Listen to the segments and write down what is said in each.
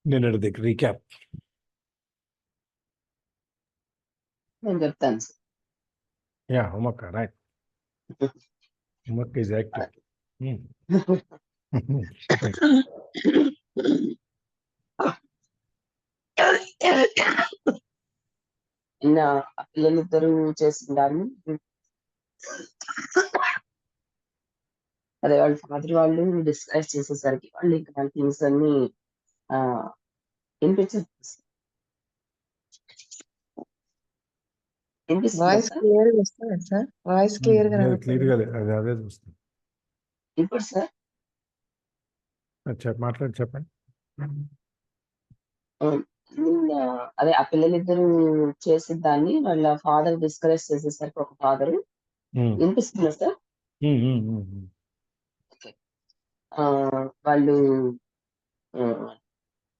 నిన్నటిది recap నేను చెప్తాను sir. Yeah ఉమక్క రైట్. ఉమక్క ఈజ్ యాక్టివ్. చెప్పండి. నిన్న పిల్లలిద్దరూ చేసిన దాన్ని అదే వాళ్ళ ఫాదర్ వాళ్ళు డిస్కస్ చేసేసరికి వాళ్ళు ఇంకా వాళ్ళ థింగ్స్ అన్ని ఆ వినిపించదు. వినిపిస్తుందా వాయిస్ సార్? క్లియర్ గా వస్తుంది సార్. వాయిస్ క్లియర్ గా క్లియర్ రావట్లేదు. గా లేదు, అదే అదే చూస్తాను. ఇప్పుడు సార్ చెప్పండి. నిన్న అదే ఆ పిల్లలిద్దరూ చేసిన దాన్ని వాళ్ళ ఫాదర్ డిస్కరేజ్ చేసేసరికి ఒక ఫాదర్ వినిపిస్తుందా సార్? ఆ వాళ్ళు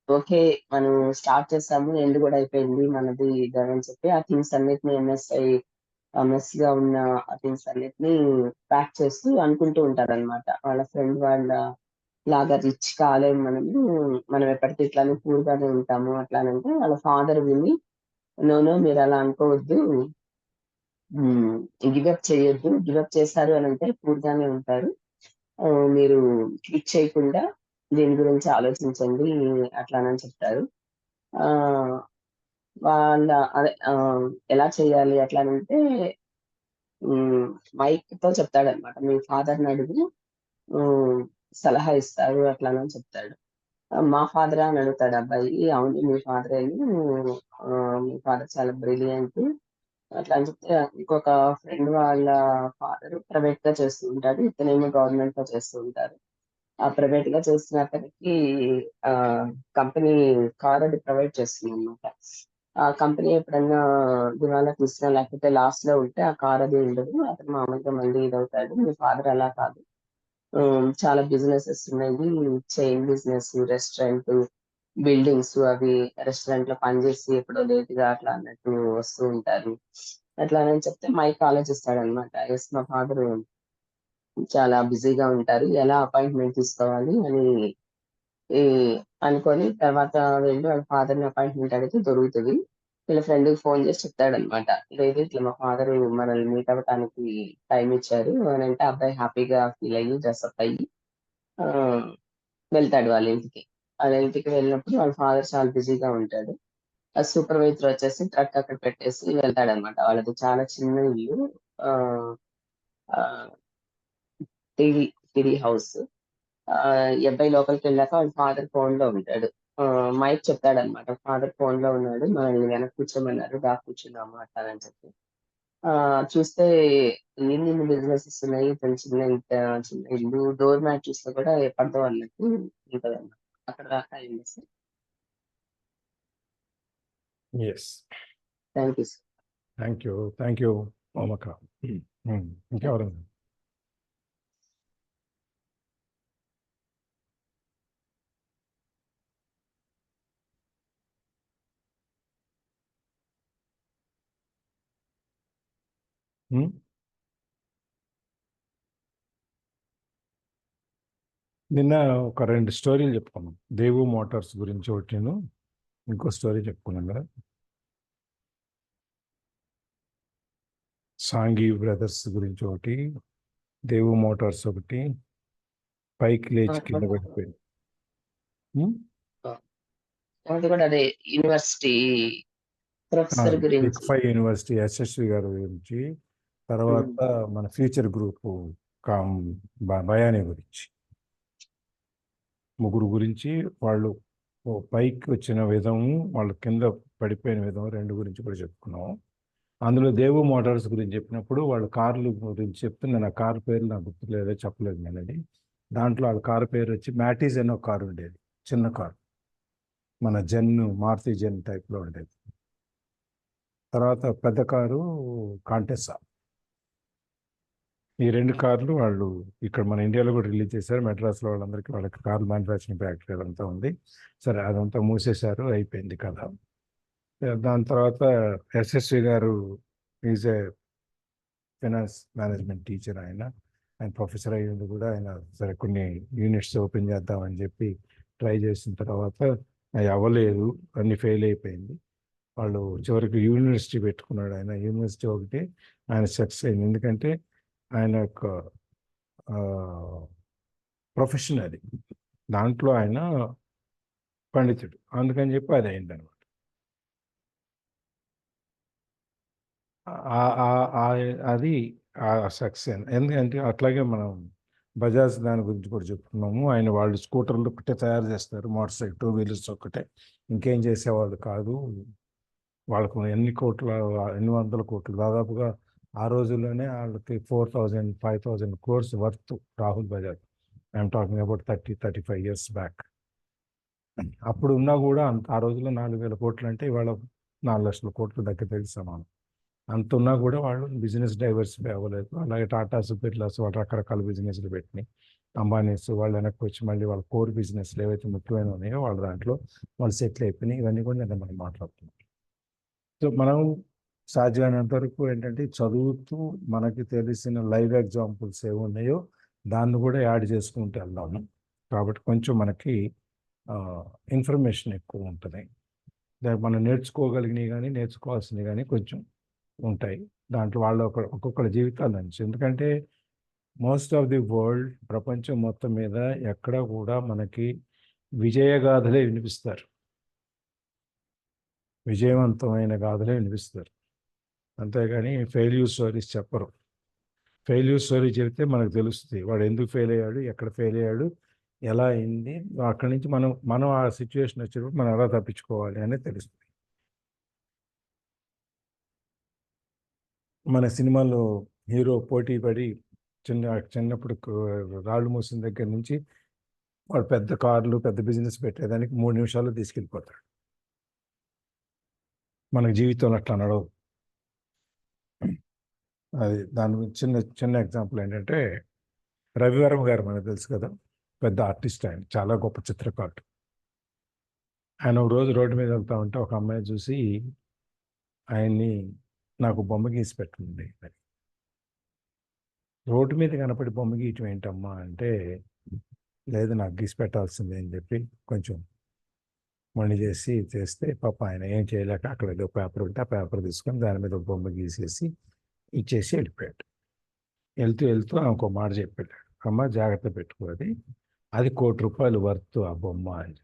ఓకే మనం స్టార్ట్ చేసాము, ఎండ్ కూడా అయిపోయింది మనది ఇదని చెప్పి ఆ థింగ్స్ అన్నిటిని మెస్ గా ఉన్న ఆ థింగ్స్ అన్నిటిని ప్యాక్ చేస్తూ అనుకుంటూ ఉంటారు అనమాట. వాళ్ళ ఫ్రెండ్ వాళ్ళ లాగా రిచ్ కాలేము మనము, మనం ఎప్పటికీ ఇట్లానే పూర్గానే ఉంటాము అట్లానంటే వాళ్ళ ఫాదర్ విని నో మీరు అలా అనుకోవద్దు, గివప్ చేయొద్దు, గివప్ చేశారు అని అంటే పూర్గానే ఉంటారు, మీరు క్విట్ చేయకుండా దీని గురించి ఆలోచించండి అట్లానని చెప్తారు. ఆ వాళ్ళ అదే ఎలా చేయాలి అట్లానంటే మైక్ తో చెప్తాడనమాట. మీ ఫాదర్ని అడుగు, ఉమ్, సలహా ఇస్తారు అట్లానని చెప్తాడు. మా ఫాదర్ అని అడుగుతాడు అబ్బాయి. అవును మీ ఫాదర్ అని, మీ ఫాదర్ చాలా బ్రిలియంట్ అట్లా అని చెప్తే ఇంకొక ఫ్రెండ్ వాళ్ళ ఫాదర్ ప్రైవేట్ గా చేస్తూ ఉంటాడు, ఇతనేమో గవర్నమెంట్ గా చేస్తూ ఉంటారు. ఆ ప్రైవేట్ గా చేస్తున్న అతనికి ఆ కంపెనీ కార్ అది ప్రొవైడ్ చేస్తుంది అనమాట. ఆ కంపెనీ ఎప్పుడన్నా దివాలా తీసినా లేకపోతే లాస్ట్ లో ఉంటే ఆ కార్ అది ఉండదు, అతను మామూలుగా మళ్ళీ ఇదవుతాడు. మీ ఫాదర్ అలా కాదు, చాలా బిజినెసెస్ ఉన్నాయి, చైన్ బిజినెస్, రెస్టారెంట్, బిల్డింగ్స్, అవి రెస్టారెంట్ లో పనిచేసి ఎప్పుడో లేట్ గా అట్లా అన్నట్టు వస్తూ ఉంటారు అట్లా అని చెప్తే మైక్ ఆలోచిస్తాడు అనమాట. ఎస్ మా ఫాదర్ చాలా బిజీగా ఉంటారు, ఎలా అపాయింట్మెంట్ తీసుకోవాలి అని ఈ అనుకొని తర్వాత వెళ్ళి వాళ్ళ ఫాదర్ ని అపాయింట్మెంట్ అడిగితే దొరుకుతుంది. వీళ్ళ ఫ్రెండ్ కి ఫోన్ చేసి చెప్తాడనమాట, లేదు ఇట్లా మా ఫాదర్ మనల్ని మీట్ అవ్వడానికి టైం ఇచ్చారు అని అంటే అబ్బాయి హ్యాపీగా ఫీల్ అయ్యి డ్రెస్అప్ అయ్యి ఆ, వెళ్తాడు వాళ్ళ ఇంటికి. వాళ్ళ ఇంటికి వెళ్ళినప్పుడు వాళ్ళ ఫాదర్ చాలా బిజీగా ఉంటాడు. ఆ సూపర్వైజర్ వచ్చేసి ట్రక్ అక్కడ పెట్టేసి వెళ్తాడనమాట. వాళ్ళది చాలా చిన్న ఇల్లు, టీవీ టీవీ హౌస్. ఈ అబ్బాయి లోపలికి వెళ్ళాక వాళ్ళ ఫాదర్ ఫోన్ లో ఉంటాడు. మైక్ చెప్తాడనమాట, ఫాదర్ ఫోన్ లో ఉన్నాడు, మనల్ని వెనక్కి కూర్చోమన్నారు, దా కూర్చున్నాము అట్లా అని చెప్పి. చూస్తే ఎన్ని బిజినెసెస్ ఉన్నాయి, ఇతను చిన్న ఇల్లు, డోర్ మ్యాట్ చూస్తే కూడా ఎప్పటిదో అన్నట్టు ఉంటది అన్నమాట. అక్కడ దాకా అయింది sir. Yes, thank you sir. Thank you ఉమక్క. ఇంకెవరు? నిన్న ఒక 2 స్టోరీలు చెప్పుకున్నాం. దేవు మోటార్స్ గురించి ఒకటి, నేను ఇంకో స్టోరీ చెప్పుకున్నాం కదా, సాంఘీ బ్రదర్స్ గురించి ఒకటి, దేవు మోటార్స్ ఒకటి, పైకి లేచి కింద పడిపోయింది. అది కూడా అదే యూనివర్సిటీ ప్రొఫెసర్ గురించి, ఇక్ఫై యూనివర్సిటీ యశస్వి గారి గురించి, తర్వాత మన ఫ్యూచర్ గ్రూప్ బయానీ గురించి, ముగ్గురు గురించి, వాళ్ళు పైకి వచ్చిన విధము, వాళ్ళు కింద పడిపోయిన విధం, రెండు గురించి కూడా చెప్పుకున్నాము. అందులో దేవు మోటార్స్ గురించి చెప్పినప్పుడు వాళ్ళ కార్లు గురించి చెప్తే, నేను ఆ కారు పేరు నాకు గుర్తులేదో చెప్పలేదు నేను అది. దాంట్లో వాళ్ళ కారు పేరు వచ్చి మ్యాటీజ్ అని ఒక కారు ఉండేది, చిన్న కారు, మన మారుతి జెన్ టైప్లో ఉండేది. తర్వాత పెద్ద కారు కాంటెస్సా. ఈ 2 కార్లు వాళ్ళు ఇక్కడ మన ఇండియాలో కూడా రిలీజ్ చేశారు. మెడ్రాస్లో వాళ్ళందరికీ, వాళ్ళకి కార్లు మ్యానుఫ్యాక్చరింగ్ ఫ్యాక్టరీ అదంతా ఉంది. సరే, అదంతా మూసేశారు, అయిపోయింది కదా. దాని తర్వాత ఎస్ఎస్వి గారు is a finance management teacher. ఆయన ప్రొఫెసర్ అయ్యింది కూడా. ఆయన సరే కొన్ని యూనిట్స్ ఓపెన్ చేద్దామని చెప్పి ట్రై చేసిన తర్వాత అది అవ్వలేదు, అన్ని ఫెయిల్ అయిపోయింది. వాళ్ళు చివరికి యూనివర్సిటీ పెట్టుకున్నాడు. ఆయన యూనివర్సిటీ ఒకటి ఆయన సక్సెస్ అయింది, ఎందుకంటే ఆయన యొక్క ప్రొఫెషన్ అది, దాంట్లో ఆయన పండితుడు, అందుకని చెప్పి అది అయింది అనమాట. అది ఆ సక్సెస్. ఎందుకంటే అట్లాగే మనం బజాజ్ దాని గురించి కూడా చెప్పుకున్నాము. ఆయన వాళ్ళు స్కూటర్లు ఒకటే తయారు చేస్తారు, మోటార్ సైకిల్ 2 వీలర్స్ ఒక్కటే, ఇంకేం చేసేవాళ్ళు కాదు. వాళ్ళకు ఎన్ని వందల కోట్లు దాదాపుగా ఆ రోజుల్లోనే వాళ్ళకి 4,000-5,000 crores worth Rahul Bajaj. I'm talking about 30-35 years back. అప్పుడు ఉన్నా కూడా ఆ రోజుల్లో 4,000 కోట్లు అంటే ఇవాళ 4 లక్షల కోట్లు దగ్గర దగ్గర సమానం. అంత ఉన్నా కూడా వాళ్ళు బిజినెస్ డైవర్సిఫై అవ్వలేదు. అలాగే టాటాస్, బిర్లాస్ వాళ్ళు రకరకాల బిజినెస్లు పెట్టినాయి. అంబానీస్ వాళ్ళు వెనక్కి వచ్చి మళ్ళీ వాళ్ళ కోర్ బిజినెస్లు ఏవైతే ముఖ్యమైన ఉన్నాయో వాళ్ళ దాంట్లో వాళ్ళు సెటిల్ అయిపోయినాయి. ఇవన్నీ కూడా నేను మనం మాట్లాడుతున్నాం. సో మనం సాధ్యమైనంత వరకు ఏంటంటే చదువుతూ మనకి తెలిసిన లైవ్ ఎగ్జాంపుల్స్ ఏమి ఉన్నాయో దాన్ని కూడా యాడ్ చేసుకుంటూ వెళ్దాము. కాబట్టి కొంచెం మనకి ఇన్ఫర్మేషన్ ఎక్కువ ఉంటుంది. మనం నేర్చుకోగలిగినవి కానీ నేర్చుకోవాల్సినవి కానీ కొంచెం ఉంటాయి దాంట్లో. వాళ్ళు ఒక్కొక్కరి జీవితాల నుంచి, ఎందుకంటే మోస్ట్ ఆఫ్ ది వరల్డ్, ప్రపంచం మొత్తం మీద ఎక్కడ కూడా మనకి విజయగాథలే వినిపిస్తారు, విజయవంతమైన గాథలే వినిపిస్తారు, అంతేగాని ఫెయిల్యూర్ స్టోరీస్ చెప్పరు. ఫెయిల్యూర్ స్టోరీ చెప్తే మనకు తెలుస్తుంది వాడు ఎందుకు ఫెయిల్ అయ్యాడు, ఎక్కడ ఫెయిల్ అయ్యాడు, ఎలా అయింది, అక్కడి నుంచి మనం ఆ సిచ్యువేషన్ వచ్చినప్పుడు మనం ఎలా తప్పించుకోవాలి అనేది తెలుస్తుంది. మన సినిమాలో హీరో పోటీ పడి చిన్నప్పుడు రాళ్ళు మూసిన దగ్గర నుంచి వాడు పెద్ద కార్లు పెద్ద బిజినెస్ పెట్టేదానికి 3 నిమిషాల్లో తీసుకెళ్ళిపోతాడు. మనకు జీవితంలో అట్లా నడవదు. అది దాని చిన్న చిన్న ఎగ్జాంపుల్ ఏంటంటే రవివర్మ గారు మనకు తెలుసు కదా, పెద్ద ఆర్టిస్ట్, ఆయన చాలా గొప్ప చిత్రకారుడు. ఆయన ఒక రోజు రోడ్డు మీద వెళ్తా ఉంటే ఒక అమ్మాయి చూసి ఆయన్ని నాకు బొమ్మ గీసి పెట్టండి అని. రోడ్డు మీద కనపడి బొమ్మ గీయటం ఏంటమ్మా అంటే, లేదు నాకు గీసి పెట్టాల్సిందే అని చెప్పి కొంచెం మణి చేస్తే పాప ఆయన ఏం చేయలేక అక్కడ ఏదో పేపర్ ఉంటే ఆ పేపర్ తీసుకొని దాని మీద ఒక బొమ్మ గీసేసి ఇచ్చేసి వెళ్ళిపోయాడు. వెళ్తూ వెళ్తూ ఆమెకు మాట చెప్పాడు, అమ్మ జాగ్రత్త పెట్టుకోవాలి, అది ₹1,00,00,000 వర్త్ ఆ బొమ్మ అని.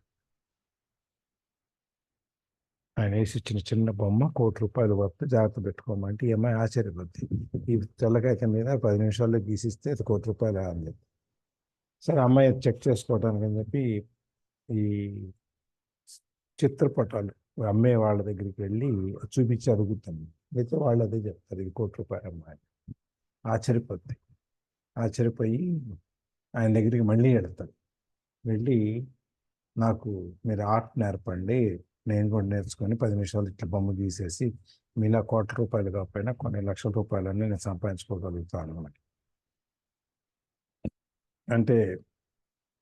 ఆయన వేసి ఇచ్చిన చిన్న బొమ్మ ₹1,00,00,000 వర్త్, జాగ్రత్త పెట్టుకోమంటే ఈ అమ్మాయి ఆశ్చర్యపోద్ది. ఈ తెల్లకాయ మీద 10 నిమిషాల్లో గీసిస్తే అది ₹1,00,00,000 అని చెప్పి. సరే అమ్మాయి చెక్ చేసుకోవడానికి అని చెప్పి ఈ చిత్రపటాలు అమ్మే వాళ్ళ దగ్గరికి వెళ్ళి చూపించి అడుగుతాను. అయితే వాళ్ళు అదే చెప్తారు, ఇది ₹1,00,00,000 అమ్మాయి. ఆశ్చర్యపోద్ది. ఆశ్చర్యపోయి ఆయన దగ్గరికి మళ్ళీ వెళ్తాడు. వెళ్ళి నాకు మీరు ఆర్ట్ నేర్పండి, నేను కూడా నేర్చుకొని 10 నిమిషాలు ఇట్లా బొమ్మ గీసేసి మీలా ₹1,00,00,000 కాకపోయినా కొన్ని లక్షల రూపాయలన్నీ నేను సంపాదించుకోగలుగుతాను అని. అంటే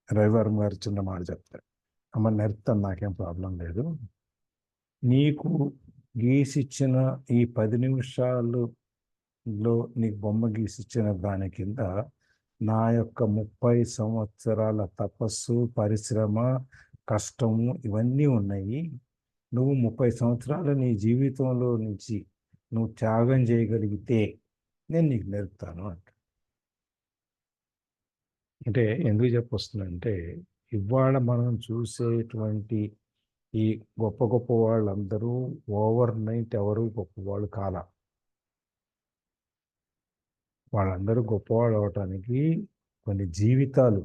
రవివర్మ గారు చిన్న మాట చెప్తారు, అమ్మ నేర్పుతాను, నాకేం ప్రాబ్లం లేదు, నీకు గీసిచ్చిన ఈ 10 నిమిషాలలో నీకు బొమ్మ గీసిచ్చిన దాని కింద నా యొక్క 30 సంవత్సరాల తపస్సు, పరిశ్రమ, కష్టము ఇవన్నీ ఉన్నాయి. నువ్వు 30 సంవత్సరాలు నీ జీవితంలో నుంచి నువ్వు త్యాగం చేయగలిగితే నేను నీకు నేర్పుతాను అంట. అంటే ఎందుకు చెప్పొస్తుందంటే ఇవాళ మనం చూసేటువంటి ఈ గొప్ప గొప్ప వాళ్ళందరూ ఓవర్ నైట్ ఎవరు గొప్పవాళ్ళు కాల. వాళ్ళందరూ గొప్పవాళ్ళు అవటానికి కొన్ని జీవితాలు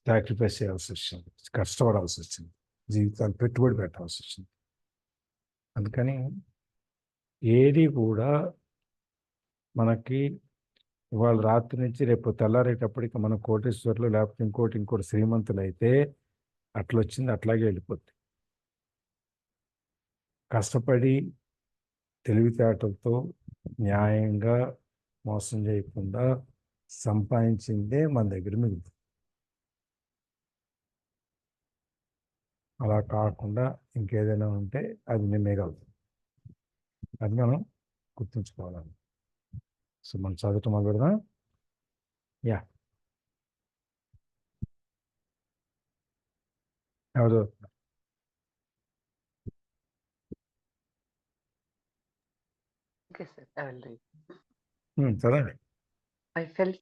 సాక్రిఫైస్ చేయాల్సి వచ్చింది, కష్టపడాల్సి వచ్చింది, జీవితాలు పెట్టుబడి పెట్టాల్సి వచ్చింది. అందుకని ఏది కూడా మనకి ఇవాళ రాత్రి నుంచి రేపు తెల్లారేటప్పటికి మన కోటేశ్వర్లు లేకపోతే ఇంకోటి శ్రీమంతులు అయితే అట్లా వచ్చింది అట్లాగే వెళ్ళిపోద్ది. కష్టపడి తెలివితేటలతో న్యాయంగా మోసం చేయకుండా సంపాదించిందే మన దగ్గర మిగులుతుంది. అలా కాకుండా ఇంకేదైనా ఉంటే అది మిగలదు. అది మనం గుర్తుంచుకోవాలి. సో మనం చదవటం మొదలు పెడదాం. యా ఎవరు? Okay, sir. I will read. చదవండి. I felt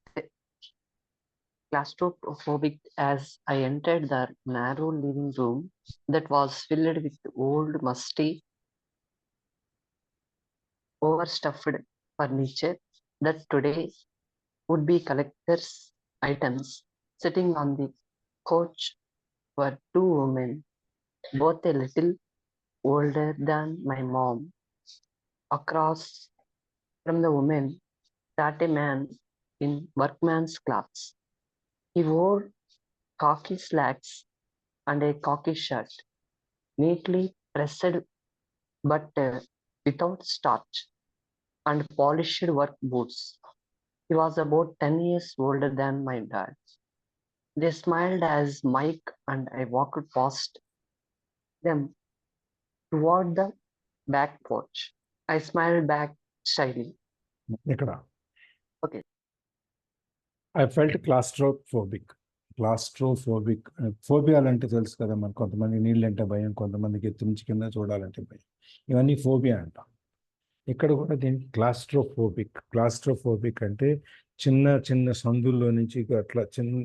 claustrophobic as I entered the narrow living room that was filled with old, musty, overstuffed furniture that today would be collector's items. Sitting on the couch were two women, both a little older than my mom. Across from the women sat a man in workman's clothes. He wore khaki slacks and a khaki shirt, neatly pressed but without starch, and polished work boots. He was about 10 years older than my dad. They smiled as Mike and I walked past them toward the back porch. I smiled back shyly. ఇక్కడ Okay. I felt claustrophobic. ఫోబియాలు అంటే తెలుసు కదా, మన కొంతమంది నీళ్ళు అంటే భయం, కొంతమందికి ఎత్తు నుంచి కింద చూడాలంటే భయం. ఇవన్నీ ఫోబియా అంటాం. ఇక్కడ కూడా దీనికి క్లాస్ట్రోఫోబిక్ అంటే చిన్న చిన్న సందుల్లో నుంచి అట్లా చిన్న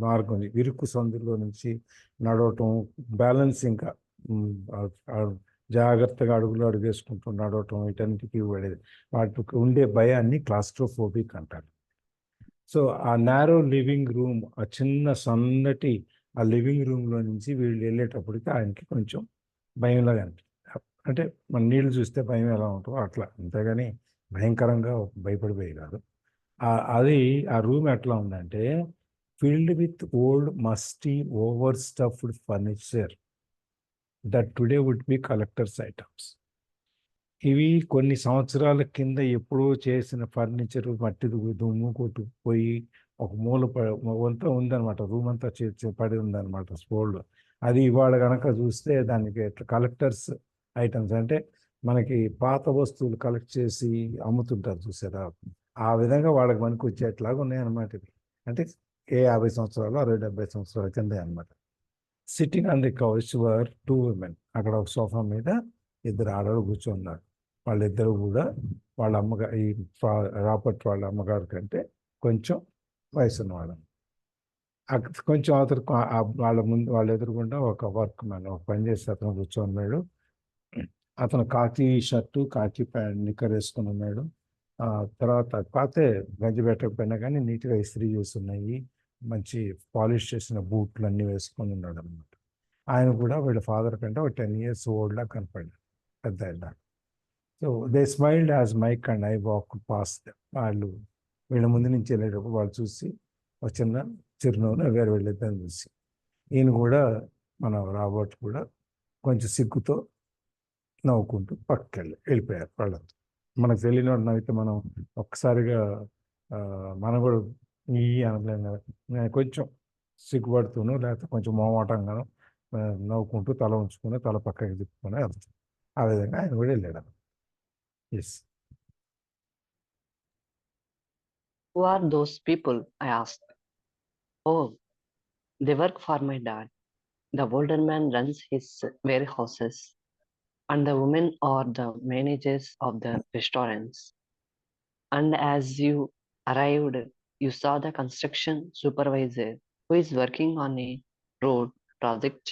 మార్గం, ఇరుకు సందుల్లో నుంచి నడవటం, బ్యాలెన్స్ ఇంకా జాగ్రత్తగా అడుగులు వేసుకుంటూ నడవటం, వీటన్నిటికీ పడేది, వాటికి ఉండే భయాన్ని క్లాస్ట్రోఫోబిక్ అంటారు. సో ఆ నారో లివింగ్ రూమ్, ఆ చిన్న సన్నటి ఆ లివింగ్ రూమ్లో నుంచి వీళ్ళు వెళ్ళేటప్పటికి ఆయనకి కొంచెం భయంలాగా అనిపిస్తుంది. అంటే మన నీళ్ళు చూస్తే భయం ఎలా ఉంటుందో అట్లా, అంతేగాని భయంకరంగా భయపడిపోయి కాదు. అది ఆ రూమ్ ఎట్లా ఉందంటే filled with old musty over stuffed furniture that today would be collectors items. ఇవి కొన్ని సంవత్సరాల కింద ఎప్పుడో చేసిన ఫర్నిచర్, మట్టి దుమ్ము కొట్టుకుపోయి ఒక మూల అంతా ఉందన్నమాట, రూమ్ అంతా పడి ఉందన్నమాట స్పోల్డ్. అది ఇవాళ కనుక చూస్తే దానికి కలెక్టర్స్ ఐటమ్స్ అంటే మనకి పాత వస్తువులు కలెక్ట్ చేసి అమ్ముతుంటారు చూసారా, ఆ విధంగా వాళ్ళకి మనకు వచ్చేట్లాగా ఉన్నాయన్నమాట ఇవి. అంటే 50 సంవత్సరాలు 60-70 సంవత్సరాల కింద అనమాట. Sitting on the couch were two women. అక్కడ ఒక సోఫా మీద ఇద్దరు ఆడవాళ్ళు కూర్చున్నారు. వాళ్ళిద్దరు కూడా వాళ్ళ అమ్మగారు, ఈ రాబర్ట్ వాళ్ళ అమ్మగారి కంటే కొంచెం వయసు ఉన్నవాళ్ళు. కొంచెం అతను వాళ్ళ ఎదురుగుండా ఒక వర్క్ మ్యాన్, ఒక పని చేసి అతను కూర్చొన్నాడు. అతను కాకి షర్టు, కాకి ప్యాంట్, నిక్కర్ వేసుకుని ఉన్నాడు. తర్వాత పాతే గంజి పెట్టకపోయినా కానీ నీట్గా ఇస్త్రీ చేస్తున్నాయి, మంచి పాలిష్ చేసిన బూట్లు అన్నీ వేసుకొని ఉన్నాడు అనమాట. ఆయన కూడా వీళ్ళ ఫాదర్ కంటే ఒక 10 years ఓల్డ్లా కనపడ్డాడు, పెద్ద ఆయన. So they smiled as Mike and I walk past. వాళ్ళు వీళ్ళ ముందు నుంచి వెళ్ళేటప్పుడు వాళ్ళు చూసి ఒక చిన్న చిరునవ్వు నవ్వారు వీళ్ళిద్దరిని చూసి. ఈయన కూడా మన రాబర్ట్ కూడా కొంచెం సిగ్గుతో నవ్వుకుంటూ పక్కకి వెళ్ళిపోయారు వాళ్ళతో. మనకు తెలియని వాడు నవ్వితే మనం ఒక్కసారిగా మనం కూడా ఈ అనలేము. నేను కొంచెం సిగ్గుపడుతూను, లేకపోతే కొంచెం మొహమాటంగాను నవ్వుకుంటూ తల ఉంచుకుని తల పక్కకి తిప్పుకొని వెళ్తాం. ఆ విధంగా ఆయన కూడా వెళ్ళాడు. Yes. Who are those people? I asked. Oh, they work for my dad. The older man runs his warehouses, and the women are the managers of the restaurants. And as you arrived, you saw the construction supervisor who is working on a road project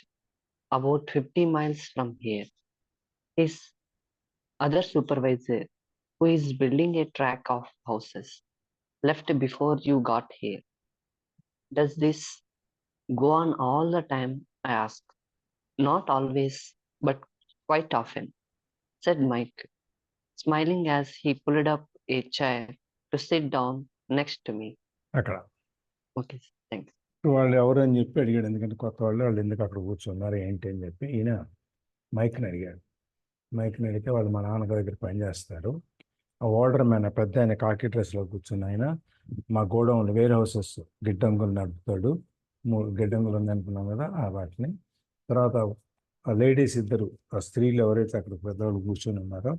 about 50 miles from here. His other supervisor who is building a track of houses left before you got here. Does this go on all the time? I asked. Not always, but quite often, said Mike, smiling as he pulled up a chair to sit down next to me. అక్కడ Okay, thanks. వాళ్ళు ఎవరని చెప్పి అడిగాడు, ఎందుకంటే కొత్త వాళ్ళు ఎందుకు అక్కడ కూర్చున్నారు ఏంటి అని చెప్పి ఈయన మైక్ని అడిగాడు. మైక్ని అడిగితే వాళ్ళు మా నాన్నగారి దగ్గర పనిచేస్తారు. ఆ ఓల్డర్ మ్యాన్, పెద్ద ఆయన కాకి డ్రెస్లో కూర్చున్న ఆయన మా గోడౌన్ వేర్ హౌసెస్ గిడ్డంగులు నడుపుతాడు. 3 గిడ్డంగులు ఉందనుకున్నాం కదా, వాటిని. తర్వాత లేడీస్ ఇద్దరు, ఆ స్త్రీలు ఎవరైతే అక్కడ పెద్దవాళ్ళు కూర్చొని ఉన్నారో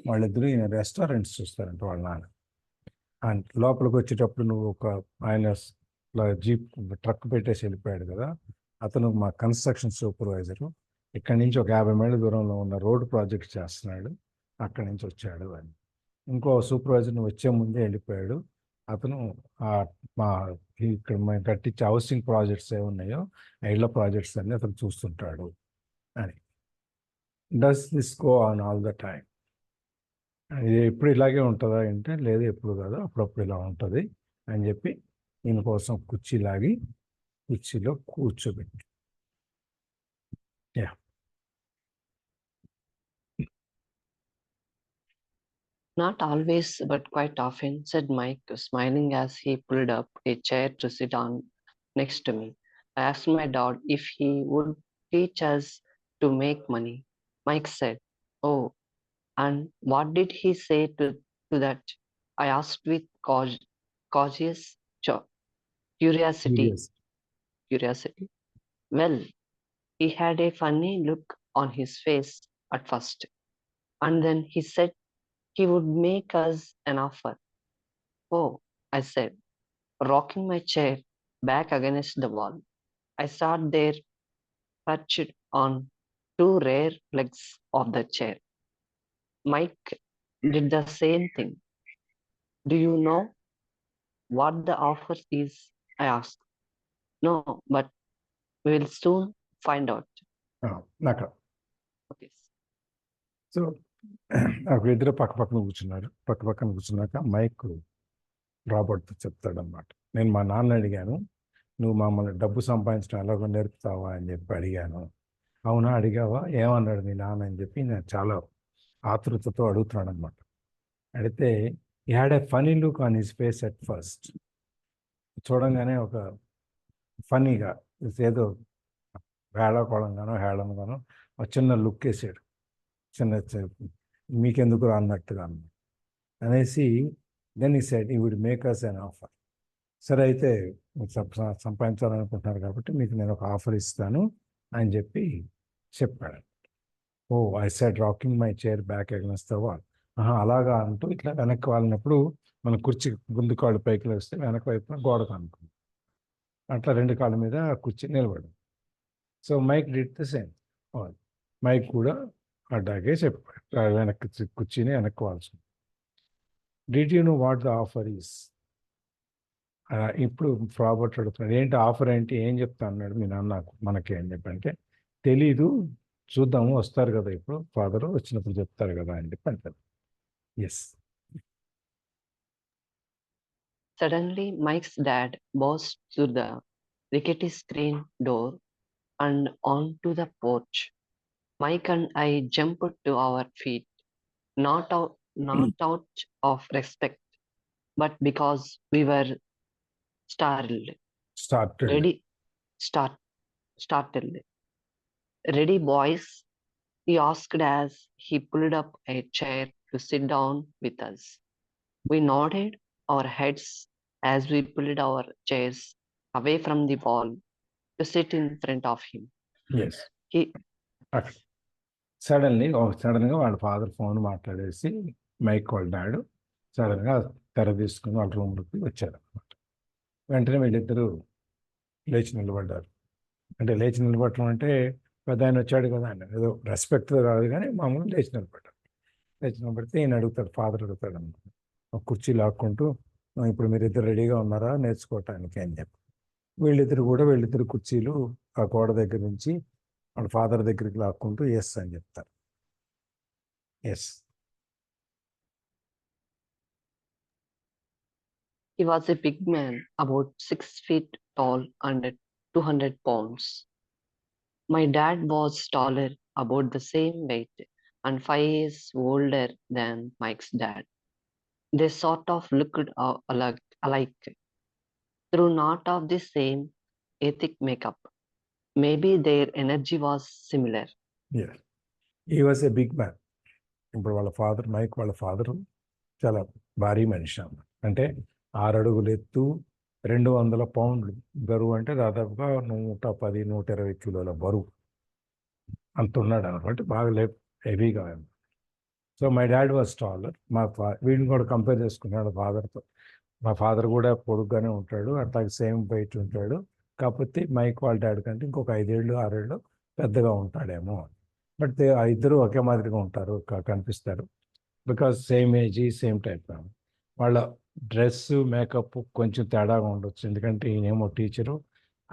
వాళ్ళిద్దరూ ఈయన రెస్టారెంట్స్ చూస్తారంట వాళ్ళ నాన్న. అండ్ లోపలికి వచ్చేటప్పుడు నువ్వు ఒక ఆయన జీప్ ట్రక్ పెట్టేసి వెళ్ళిపోయాడు కదా, అతను మా కన్స్ట్రక్షన్ సూపర్వైజరు. ఇక్కడి నుంచి ఒక 50 మైళ్ళ దూరంలో ఉన్న రోడ్ ప్రాజెక్ట్ చేస్తున్నాడు, అక్కడి నుంచి వచ్చాడు అని. ఇంకో సూపర్వైజర్ని వచ్చే ముందే వెళ్ళిపోయాడు. అతను మా ఇక్కడ మేము కట్టించే హౌసింగ్ ప్రాజెక్ట్స్ ఏమున్నాయో ఆ ఇళ్ళ ప్రాజెక్ట్స్ అన్ని అతను చూస్తుంటాడు అని. Does this go on all the time? ఇది ఎప్పుడు ఇలాగే ఉంటుందా అంటే, లేదు ఎప్పుడు కాదు, అప్పుడప్పుడు ఇలా ఉంటుంది అని చెప్పి ఈయన కోసం కుర్చీ లాగి కుర్చీలో కూర్చోబెట్టి. Yeah. Not always, but quite often, said Mike, smiling as he pulled up a chair to sit on next to me. I asked my dad if he would teach us to make money. Mike said, "Oh, and what did he say to that?" I asked with cautious curiosity. Curiosity. Well, he had a funny look on his face at first, and then he said he would make us an offer. "Oh," I said, rocking my chair back against the wall. I sat there perched on two rare legs of the chair. Mike did the same thing. "Do you know what the offer is?" I asked. "No, but we will soon find out." నాకు Okay. So అక్కడ ఇద్దరు పక్కన కూర్చున్నాక mic రాబర్ట్తో చెప్తాడనమాట. నేను మా నాన్న అడిగాను, నువ్వు మమ్మల్ని డబ్బు సంపాదించడం ఎలాగో నేర్పుతావా అని చెప్పి అడిగాను. అవునా, అడిగావా, ఏమన్నాడు మీ నాన్న అని చెప్పి నేను చాలా ఆతృతతో అడుగుతున్నాడు అనమాట. అడిగితే he had a funny look on his face at first. చూడంగానే ఒక ఫనీగా, ఏదో హేళనగానో ఒక చిన్న లుక్ వేసాడు, మీకెందుకు అన్నట్టుగా అనేసి. Then he said he would make us an offer. సరే అయితే సంపాదించాలనుకుంటున్నారు కాబట్టి మీకు నేను ఒక ఆఫర్ ఇస్తాను అని చెప్పి చెప్పాడు. Oh, I said rocking my chair back against the wall. అలాగా అంటూ ఇట్లా వెనక్కి వాళ్ళినప్పుడు మన కుర్చీ ముందు కాళ్ళు పైకి లేస్తే వెనక వైపున గోడకు అనుకుంది. అట్లా 2 కాళ్ళ మీద కుర్చీ నిలబడి. So Mike did the same. Mike కూడా అడ్డాగే చెప్పాడు, వెనక్కి కుర్చీని వెనక్కి వాల్చుకుంది. Did you know what the offer is? ఇప్పుడు రాబర్ట్ అడుగుతున్నాడు, ఏంటి ఆఫర్ ఏంటి, ఏం చెప్తా అన్నాడు మీ నాన్న నాకు, మనకి అని చెప్పంటే, తెలీదు, చూద్దాము, వస్తారు కదా ఇప్పుడు ఫాదర్, వచ్చినప్పుడు చెప్తారు కదా అని చెప్పి అంటారు. Yes. Suddenly, Mike's dad burst through the rickety screen door and onto the porch. Mike and I jumped to our feet, not out of respect, but because we were startled. Startled. "Ready, boys?" he asked as he pulled up a chair to sit down with us. We nodded our heads as we pulled our chairs away from the wall to sit in front of him. Yes. He సడన్గా వాళ్ళ father phone మాట్లాడేసి Mike వాళ్ళ dad సడన్గా తెర తీసుకుని వాళ్ళ రూమ్లోకి వచ్చారు అనమాట. వెంటనే వీళ్ళిద్దరూ లేచి నిలబడ్డారు. అంటే లేచి నిలబడటం అంటే పెద్ద ఆయన వచ్చాడు కదా అని ఏదో రెస్పెక్ట్ రాదు, కానీ మామూలు లేచి నిలబడ్డారు. లేచి నిలబడితే ఈయన అడుగుతాడు, ఫాదర్ అడుగుతాడు అనమాట, ఒక కుర్చీ లాక్కుంటూ, ఇప్పుడు మీరు ఇద్దరు రెడీగా ఉన్నారా నేర్చుకోవటానికి అని చెప్పి. వీళ్ళిద్దరు కుర్చీలు ఆ గోడ దగ్గర నుంచి వాళ్ళ ఫాదర్ దగ్గరికి లాక్కుంటూ ఎస్ అని చెప్తారు. Yes. He was a big man, about 6 feet tall and 200 pounds. My dad was taller, about the same weight, and 5 years older than Mike's dad. They sort of looked alike, though not of the same ethnic makeup. Maybe their energy was similar. He was a big man. ఇప్పుడు వాళ్ళ father, mic వాళ్ళ father చాలా భారీ మనిషి అన్నమాట. అంటే 6 అడుగులు ఎత్తు, 200 పౌండ్లు బరువు, అంటే దాదాపుగా 110-120 కిలోల బరువు అంత ఉన్నాడు అనమాట. బాగా హెవీగా. So my dad was taller. వీడిని కూడా కంపేర్ చేసుకున్నాడు ఫాదర్తో. మా ఫాదర్ కూడా పొడుగ్గానే ఉంటాడు, అట్లాగే సేమ్ వెయిట్ ఉంటాడు, కాకపోతే మైక్ వాళ్ళ డాడీ కంటే ఇంకొక 5 ఏళ్ళు 6 ఏళ్ళు పెద్దగా ఉంటాడేమో. బట్ ఆ ఇద్దరు ఒకే మాదిరిగా ఉంటారు, కనిపిస్తారు. Because same age same type. వాళ్ళ డ్రెస్ మేకప్ కొంచెం తేడాగా ఉండొచ్చు, ఎందుకంటే ఈయనేమో టీచరు,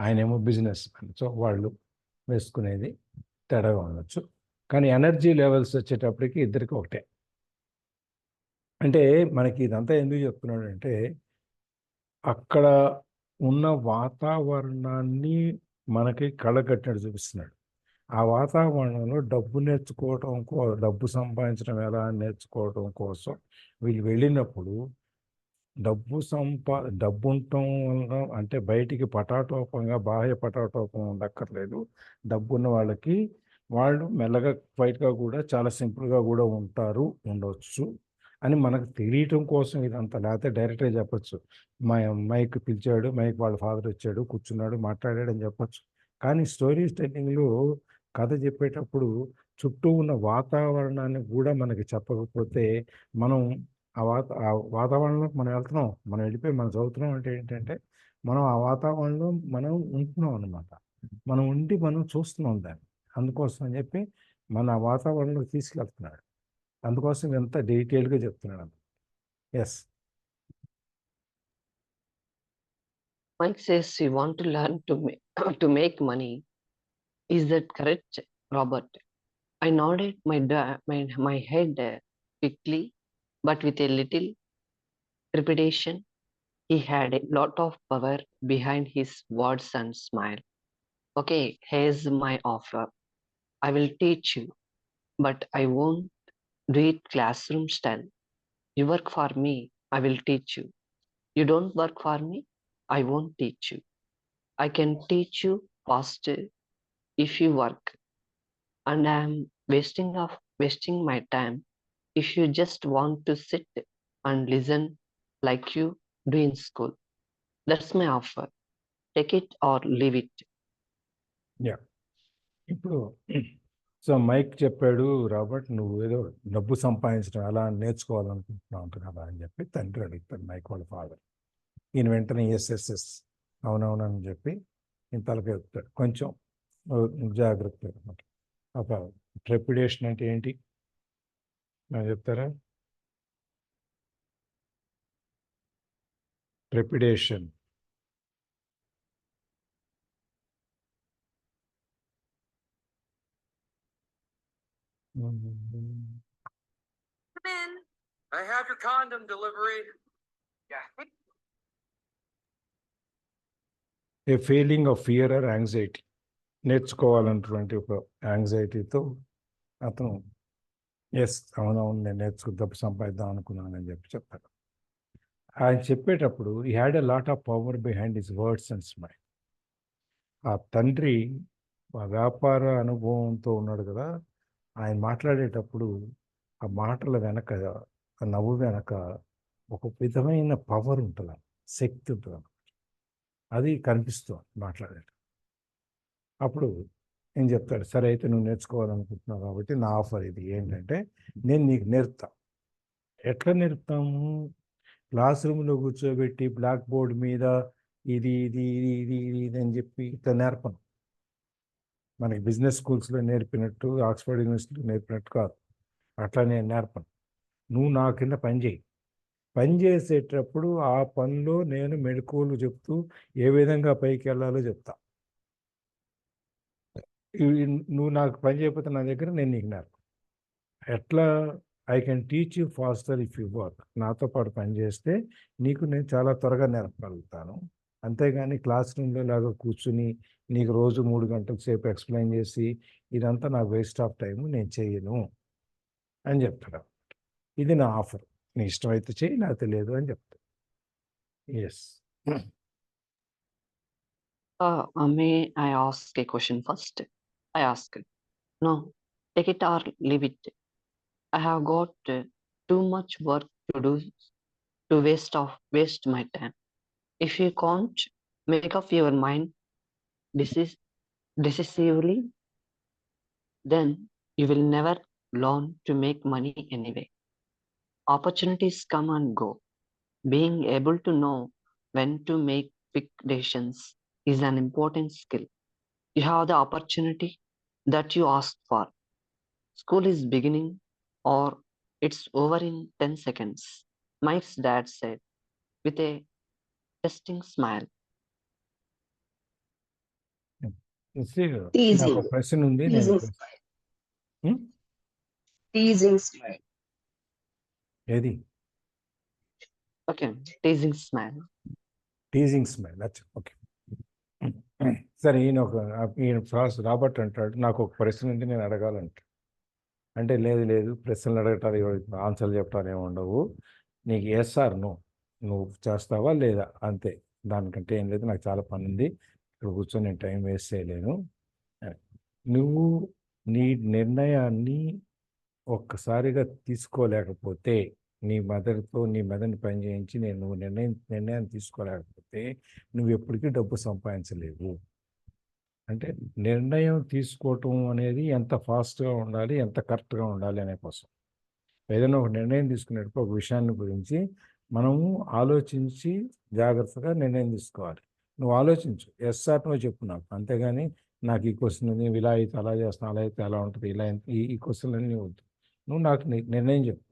ఆయనేమో బిజినెస్ మ్యాన్. సో వాళ్ళు వేసుకునేది తేడాగా ఉండొచ్చు, కానీ ఎనర్జీ లెవెల్స్ వచ్చేటప్పటికి ఇద్దరికి ఒకటే. అంటే మనకి ఇదంతా ఎందుకు చెప్తున్నాడంటే అక్కడ ఉన్న వాతావరణాన్ని మనకి కళ్ళకట్టినట్టు చూపిస్తున్నాడు. ఆ వాతావరణంలో డబ్బు నేర్చుకోవటం, డబ్బు సంపాదించడం ఎలా అని నేర్చుకోవడం కోసం వీళ్ళు వెళ్ళినప్పుడు డబ్బు ఉండటం వలన, అంటే బయటికి పటాటోపంగా బాహ్య పటాటోపం ఉండక్కర్లేదు. డబ్బు ఉన్న వాళ్ళకి వాళ్ళు మెల్లగా క్వైట్గా కూడా చాలా సింపుల్గా కూడా ఉండొచ్చు అని మనకు తెలియటం కోసం ఇదంతా. లేకపోతే డైరెక్ట్గా చెప్పచ్చు, మైక్ పిలిచాడు, మైక్ వాళ్ళ ఫాదర్ వచ్చాడు, కూర్చున్నాడు, మాట్లాడాడు అని చెప్పచ్చు. కానీ స్టోరీ టెల్లింగ్లో కథ చెప్పేటప్పుడు చుట్టూ ఉన్న వాతావరణాన్ని కూడా మనకి చెప్పకపోతే మనం ఆ వాతావరణంలోకి మనం వెళ్తున్నాం, మనం వెళ్ళిపోయి మనం చదువుతున్నాం అంటే ఏంటంటే మనం ఆ వాతావరణంలో మనం ఉంటున్నాం అనమాట. మనం ఉండి మనం చూస్తున్నాం దాన్ని. అందుకోసం అని చెప్పి మన ఆ వాతావరణంలోకి తీసుకెళ్తున్నాడు. అందుకోసం ఎంత డీటెయిల్గా చెప్తున్నాడు. Yes. Mike says you want to learn to make money. Is that correct, Robert? I nodded my head quickly, but with a little trepidation. He had a lot of power behind his words and smile. Okay, here's my offer. I will teach you, but I won't do it classroom style. You work for me, I will teach you. You don't work for me, I won't teach you. I can teach you faster if you work, and I am wasting my time if you just want to sit and listen like you do in school. That's my offer. Take it or leave it. Yeah. ఇప్పుడు so mic చెప్పాడు, Robert నువ్వు ఏదో డబ్బు సంపాదించడం ఎలా నేర్చుకోవాలనుకుంటున్నావు అంట కదా అని చెప్పి తండ్రి అడుగుతాడు మైక్ వాళ్ళ ఫాదర్. ఈయన వెంటనే ఎస్ఎస్ఎస్ అవునవునని చెప్పి ఈయన తలకి చెప్తాడు, కొంచెం జాగ్రత్త అనమాట. ఒక ట్రెపిడేషన్ అంటే ఏంటి నాకు చెప్తారా? Trepidation Come in. I have your condom delivery. Yeah. A feeling of fear or anxiety. నేర్చుకోవాలన్నటువంటి ఒక యాంగ్జైటీతో అతను ఎస్ అవునవును నేను డబ్బు సంపాదిద్దాం అనుకున్నానని చెప్పి చెప్తాడు. ఆయన చెప్పేటప్పుడు ఈ had a lot of power behind his words and smile. ఆ తండ్రి వ్యాపార అనుభవంతో ఉన్నాడు కదా, ఆయన మాట్లాడేటప్పుడు ఆ మాటల వెనక, ఆ నవ్వు వెనక ఒక విధమైన పవర్ ఉంటుంది, శక్తి ఉంటుంది, అది కనిపిస్తుంది మాట్లాడేట. అప్పుడు ఏం చెప్తాడు, సరే అయితే నువ్వు నేర్చుకోవాలనుకుంటున్నావు కాబట్టి నా ఆఫర్ ఇది ఏంటంటే నేను నీకు నేర్పుతా. ఎట్లా నేర్పుతాము? క్లాస్ రూమ్లో కూర్చోబెట్టి బ్లాక్ బోర్డ్ మీద ఇది ఇది ఇది ఇది ఇది ఇది అని చెప్పి ఇట్లా నేర్పను. మనకి బిజినెస్ స్కూల్స్లో నేర్పినట్టు, ఆక్స్ఫర్డ్ యూనివర్సిటీలో నేర్పినట్టు కాదు. అట్లా నేను నేర్పను. నువ్వు నా కింద పని చేయి. పని చేసేటప్పుడు ఆ పనిలో నేను మెళకువలు చెప్తూ ఏ విధంగా పైకి వెళ్ళాలో చెప్తా. నువ్వు నాకు పని చేయకపోతే నా దగ్గర నేను నీకు నేర్పను. ఎట్లా? I can teach you faster if you work. నాతో పాటు పని చేస్తే నీకు నేను చాలా త్వరగా నేర్పగలుగుతాను. అంతేగాని క్లాస్ రూమ్లో లాగా కూర్చుని నీకు రోజు 3 గంటల సేపు ఎక్స్ప్లెయిన్ చేసి ఇదంతా నాకు వేస్ట్ ఆఫ్ టైం, నేను చేయను అని చెప్తాడు. ఇది నా ఆఫర్, నీ ఇష్టమైతే చేయి, నాకు తెలియదు అని చెప్తాడు. Yes. May I ask a question first? I asked. No, take it or leave it. I have got too much work to do to waste my time. If you can't make up your mind decisively, then you will never learn to make money anyway. Opportunities come and go. Being able to know when to make quick decisions is an important skill. You have the opportunity that you asked for. School is beginning or it's over in 10 seconds, Mike's dad said with a testing smile. See, నాకు teasing ఒక ప్రశ్న ఉంది, నేను teasing smile హ్మ్? Teasing smile. ఏది Okay, teasing smile. Teasing smile అచ్చా, okay. సరే, ఈయన రాబర్ట్ అంటాడు, నాకు ఒక ప్రశ్న ఉంది, నేను అడగాలంట. అంటే లేదు లేదు, ప్రశ్నలు అడగటాలు ఆన్సర్లు చెప్పటాలు ఏమి ఉండవు, నీకు ఎస్ఆర్ నో, నువ్వు చేస్తావా లేదా అంతే, దానికంటే ఏం లేదు, నాకు చాలా పని ఉంది, ఇక్కడ కూర్చొని నేను టైం వేస్ట్ చేయలేను. నువ్వు నీ నిర్ణయాన్ని ఒక్కసారిగా తీసుకోలేకపోతే, నీ మెదడుని పని చేయించి నువ్వు నిర్ణయాన్ని తీసుకోలేకపోతే నువ్వు ఎప్పటికీ డబ్బు సంపాదించలేవు. అంటే నిర్ణయం తీసుకోవటం అనేది ఎంత ఫాస్ట్గా ఉండాలి, ఎంత కరెక్ట్గా ఉండాలి అనే కోసం. ఏదైనా ఒక నిర్ణయం తీసుకునేటప్పుడు ఒక విషయాన్ని గురించి మనము ఆలోచించి జాగ్రత్తగా నిర్ణయం తీసుకోవాలి. నువ్వు ఆలోచించు, ఎస్ఆర్ నో చెప్పు నాకు, అంతేగాని నాకు ఈ క్వశ్చన్ ఉంది, ఇలా అయితే అలా చేస్తాను, అలా అయితే అలా ఉంటుంది, ఇలా ఈ క్వశ్చన్లన్నీ వద్దు. నువ్వు నాకు నిర్ణయం చెప్పు.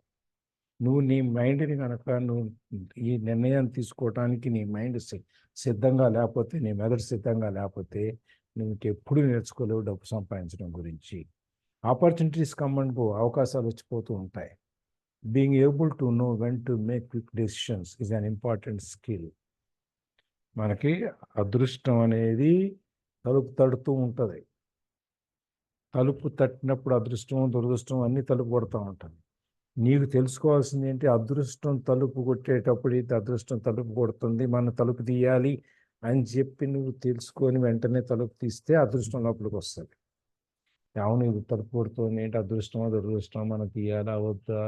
నువ్వు నీ మైండ్ని కనుక నువ్వు ఈ నిర్ణయాన్ని తీసుకోవటానికి నీ మైండ్ సిద్ధంగా లేకపోతే, నీ మెదడు సిద్ధంగా లేకపోతే నువ్వు ఎప్పుడు నేర్చుకోలేవు డబ్బు సంపాదించడం గురించి. ఆపర్చునిటీస్ కమ్ అండ్ గో, అవకాశాలు వచ్చిపోతూ ఉంటాయి. Being able to know when to make quick decisions is an important skill. మనకి అదృష్టం అనేది తలుపు తడుతూ ఉంటుంది. తలుపు తట్టినప్పుడు అదృష్టం దురదృష్టం అన్నీ తలుపు కొడుతూ ఉంటుంది. నీకు తెలుసుకోవాల్సింది ఏంటి, అదృష్టం తలుపు కొట్టేటప్పుడు ఇది అదృష్టం తలుపు కొడుతుంది, మనం తలుపు తీయాలి అని చెప్పి నువ్వు తెలుసుకొని వెంటనే తలుపు తీస్తే అదృష్టం లోపలికి వస్తుంది. అవును, ఇది తలుపు కొడుతుంది ఏంటి, అదృష్టమో దురదృష్టం, మనం తీయాలా వద్దా,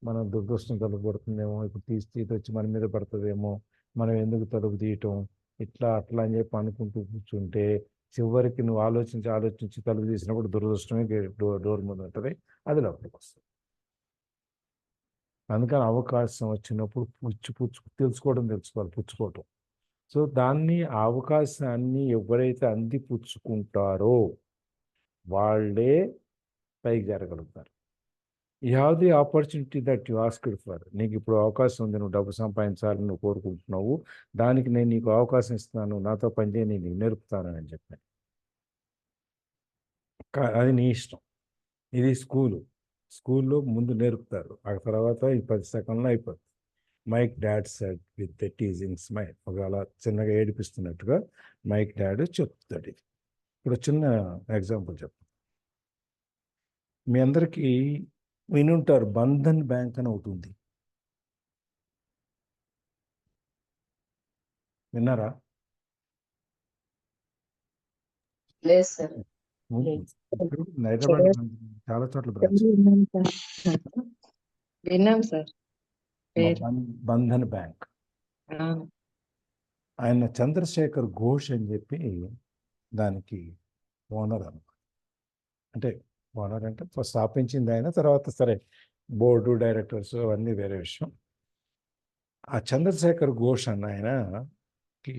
మనం దురదృష్టం తలుపు కొడుతుందేమో, ఇప్పుడు తీసి వచ్చి మన మీద పడుతుందేమో, మనం ఎందుకు తలుపు తీయటం, ఇట్లా అట్లా అని చెప్పి అనుకుంటూ కూర్చుంటే చివరికి నువ్వు ఆలోచించి తలుపు తీసినప్పుడు దురదృష్టమే డోర్ ముందు ఉంటుంది, అది లోపలికి వస్తుంది. అందుకని అవకాశం వచ్చినప్పుడు తెలుసుకోవాలి, పుచ్చుకోవటం. సో దాన్ని, ఆ అవకాశాన్ని ఎవరైతే అందిపుచ్చుకుంటారో వాళ్ళే పైకి జరగలుగుతారు. You have the opportunity that you asked for. నీకు ఇప్పుడు అవకాశం ఉంది, నువ్వు డబ్బు సంపాదించాలని నువ్వు కోరుకుంటున్నావు, దానికి నేను నీకు అవకాశం ఇస్తున్నాను, నాతో పనిచేయ, నేను నేర్పుతానని చెప్పాను. అది నీ ఇష్టం. ఇది స్కూల్లో ముందు నేర్పుతారు, ఆ తర్వాత ఈ 10 సెకండ్లో అయిపోతుంది. Mike dad said with the teasing smile. ఒకవేళ చిన్నగా ఏడిపిస్తున్నట్టుగా మైక్ డాడ్ చెప్తాడు. ఇది ఇప్పుడు చిన్న ఎగ్జాంపుల్ చెప్తాను. మీ అందరికీ వినుంటారు, బంధన్ బ్యాంక్ అని ఒకటి ఉంది, విన్నారా? లేదు సార్. ఇప్పుడు హైదరాబాద్ చాలా చోట్ల బ్రాంచ్. విన్నాం సార్ పేరు. బంధన్ బ్యాంక్. అవును. ఆయన చంద్రశేఖర్ ఘోష్ అని చెప్పి దానికి ఓనర్ అనమాట. అంటే ఓనర్ అంటే ఫస్ట్ స్థాపించింది ఆయన, తర్వాత సరే బోర్డు డైరెక్టర్స్ అవన్నీ వేరే విషయం. ఆ చంద్రశేఖర్ ఘోష్ అన్న ఆయనకి